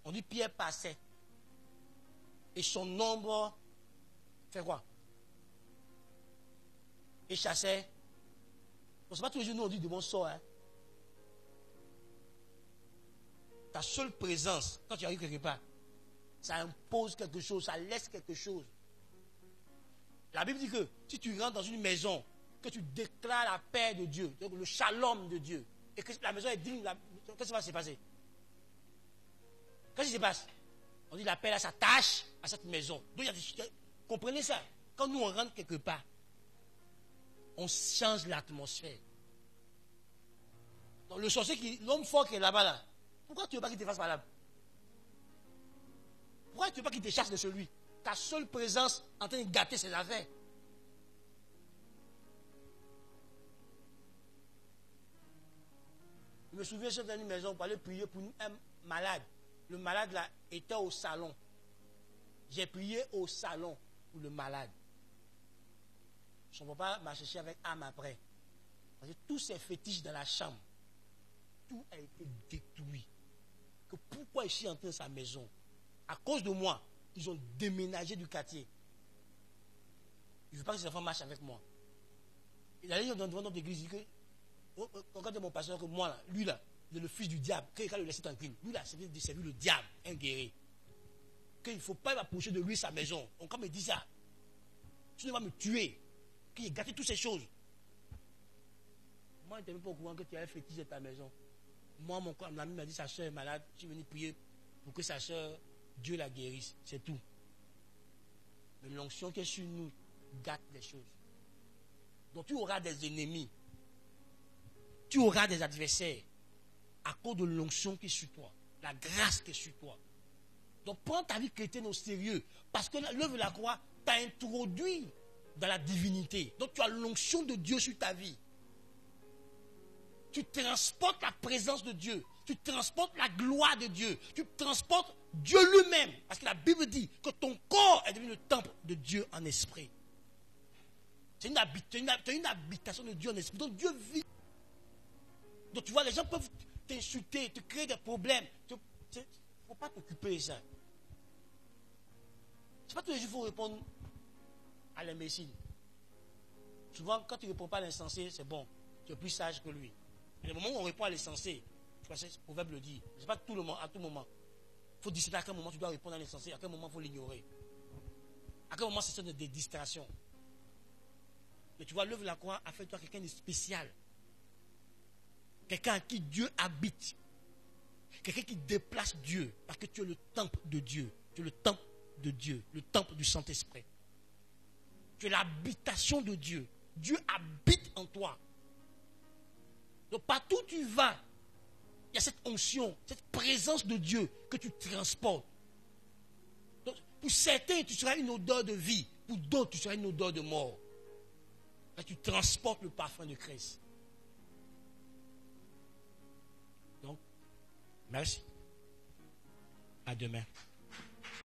on dit Pierre passait. Et son ombre fait quoi? Et chassait. Ce n'est pas tous les jours nous on dit de mon sort. Hein? Ta seule présence, quand tu arrives quelque part, ça impose quelque chose, ça laisse quelque chose. La Bible dit que si tu rentres dans une maison, que tu déclares la paix de Dieu, donc le shalom de Dieu, et que la maison est digne, qu'est-ce qui va se passer? Qu'est-ce qui se passe? On dit la paix là s'attache à cette maison. Donc, comprenez ça. Quand nous on rentre quelque part, on change l'atmosphère. Donc le sorcier, l'homme fort qui est là-bas, là, pourquoi tu ne veux pas qu'il te fasse malade? Pourquoi tu ne veux pas qu'il te chasse de celui? Ta seule présence en train de gâter ses affaires. Je me souviens, j'étais dans une maison pour aller prier pour un malade. Le malade là était au salon. J'ai prié au salon pour le malade. Son papa m'a cherché avec âme après. Parce que tous ces fétiches dans la chambre, tout a été détruit. Que pourquoi je suis entré dans sa maison? À cause de moi, ils ont déménagé du quartier. Je ne veux pas que ces enfants marchent avec moi. Il a dit devant notre église, il dit que, quand mon pasteur, que moi, là, lui là, il est le fils du diable, qu'il va le laisser tranquille. Lui là, c'est de servir le diable, un guerrier. Qu'il ne faut pas m'approcher de lui sa maison. On quand me dit ça, tu ne vas me tuer, qu'il ait gâté toutes ces choses. Moi, je n'étais même pas au courant que tu avais fétiche de ta maison. Moi, mon ami m'a dit sa soeur est malade, je suis venu prier pour que sa soeur, Dieu la guérisse. C'est tout. Mais l'onction qui est sur nous gâte les choses. Donc tu auras des ennemis. Tu auras des adversaires à cause de l'onction qui est sur toi. La grâce qui est sur toi. Donc prends ta vie chrétienne au sérieux. Parce que l'œuvre de la croix t'a introduit dans la divinité. Donc tu as l'onction de Dieu sur ta vie. Tu transportes la présence de Dieu. Tu transportes la gloire de Dieu. Tu transportes Dieu lui-même. Parce que la Bible dit que ton corps est devenu le temple de Dieu en esprit. C'est une habitation de Dieu en esprit. Donc Dieu vit. Donc tu vois, les gens peuvent t'insulter, te créer des problèmes. Il ne faut pas t'occuper de ça. Ce n'est pas tous les jours qu'il faut répondre à l'imbécile. Souvent, quand tu ne réponds pas à l'insensé, c'est bon. Tu es plus sage que lui. Mais le moment où on répond à l'insensé, je crois que ce proverbe le dit. Ce n'est pas tout le monde, à tout moment. Il faut décider à quel moment tu dois répondre à l'insensé, à quel moment il faut l'ignorer. À quel moment c'est des distractions. Mais tu vois, l'œuvre de la croix a fait de toi quelqu'un de spécial. Quelqu'un à qui Dieu habite. Quelqu'un qui déplace Dieu. Parce que tu es le temple de Dieu. Tu es le temple de Dieu. Le temple du Saint-Esprit. Tu es l'habitation de Dieu. Dieu habite en toi. Donc partout où tu vas, il y a cette onction, cette présence de Dieu que tu transportes. Donc, pour certains, tu seras une odeur de vie. Pour d'autres, tu seras une odeur de mort. Là, tu transportes le parfum de Christ. Donc, merci. À demain.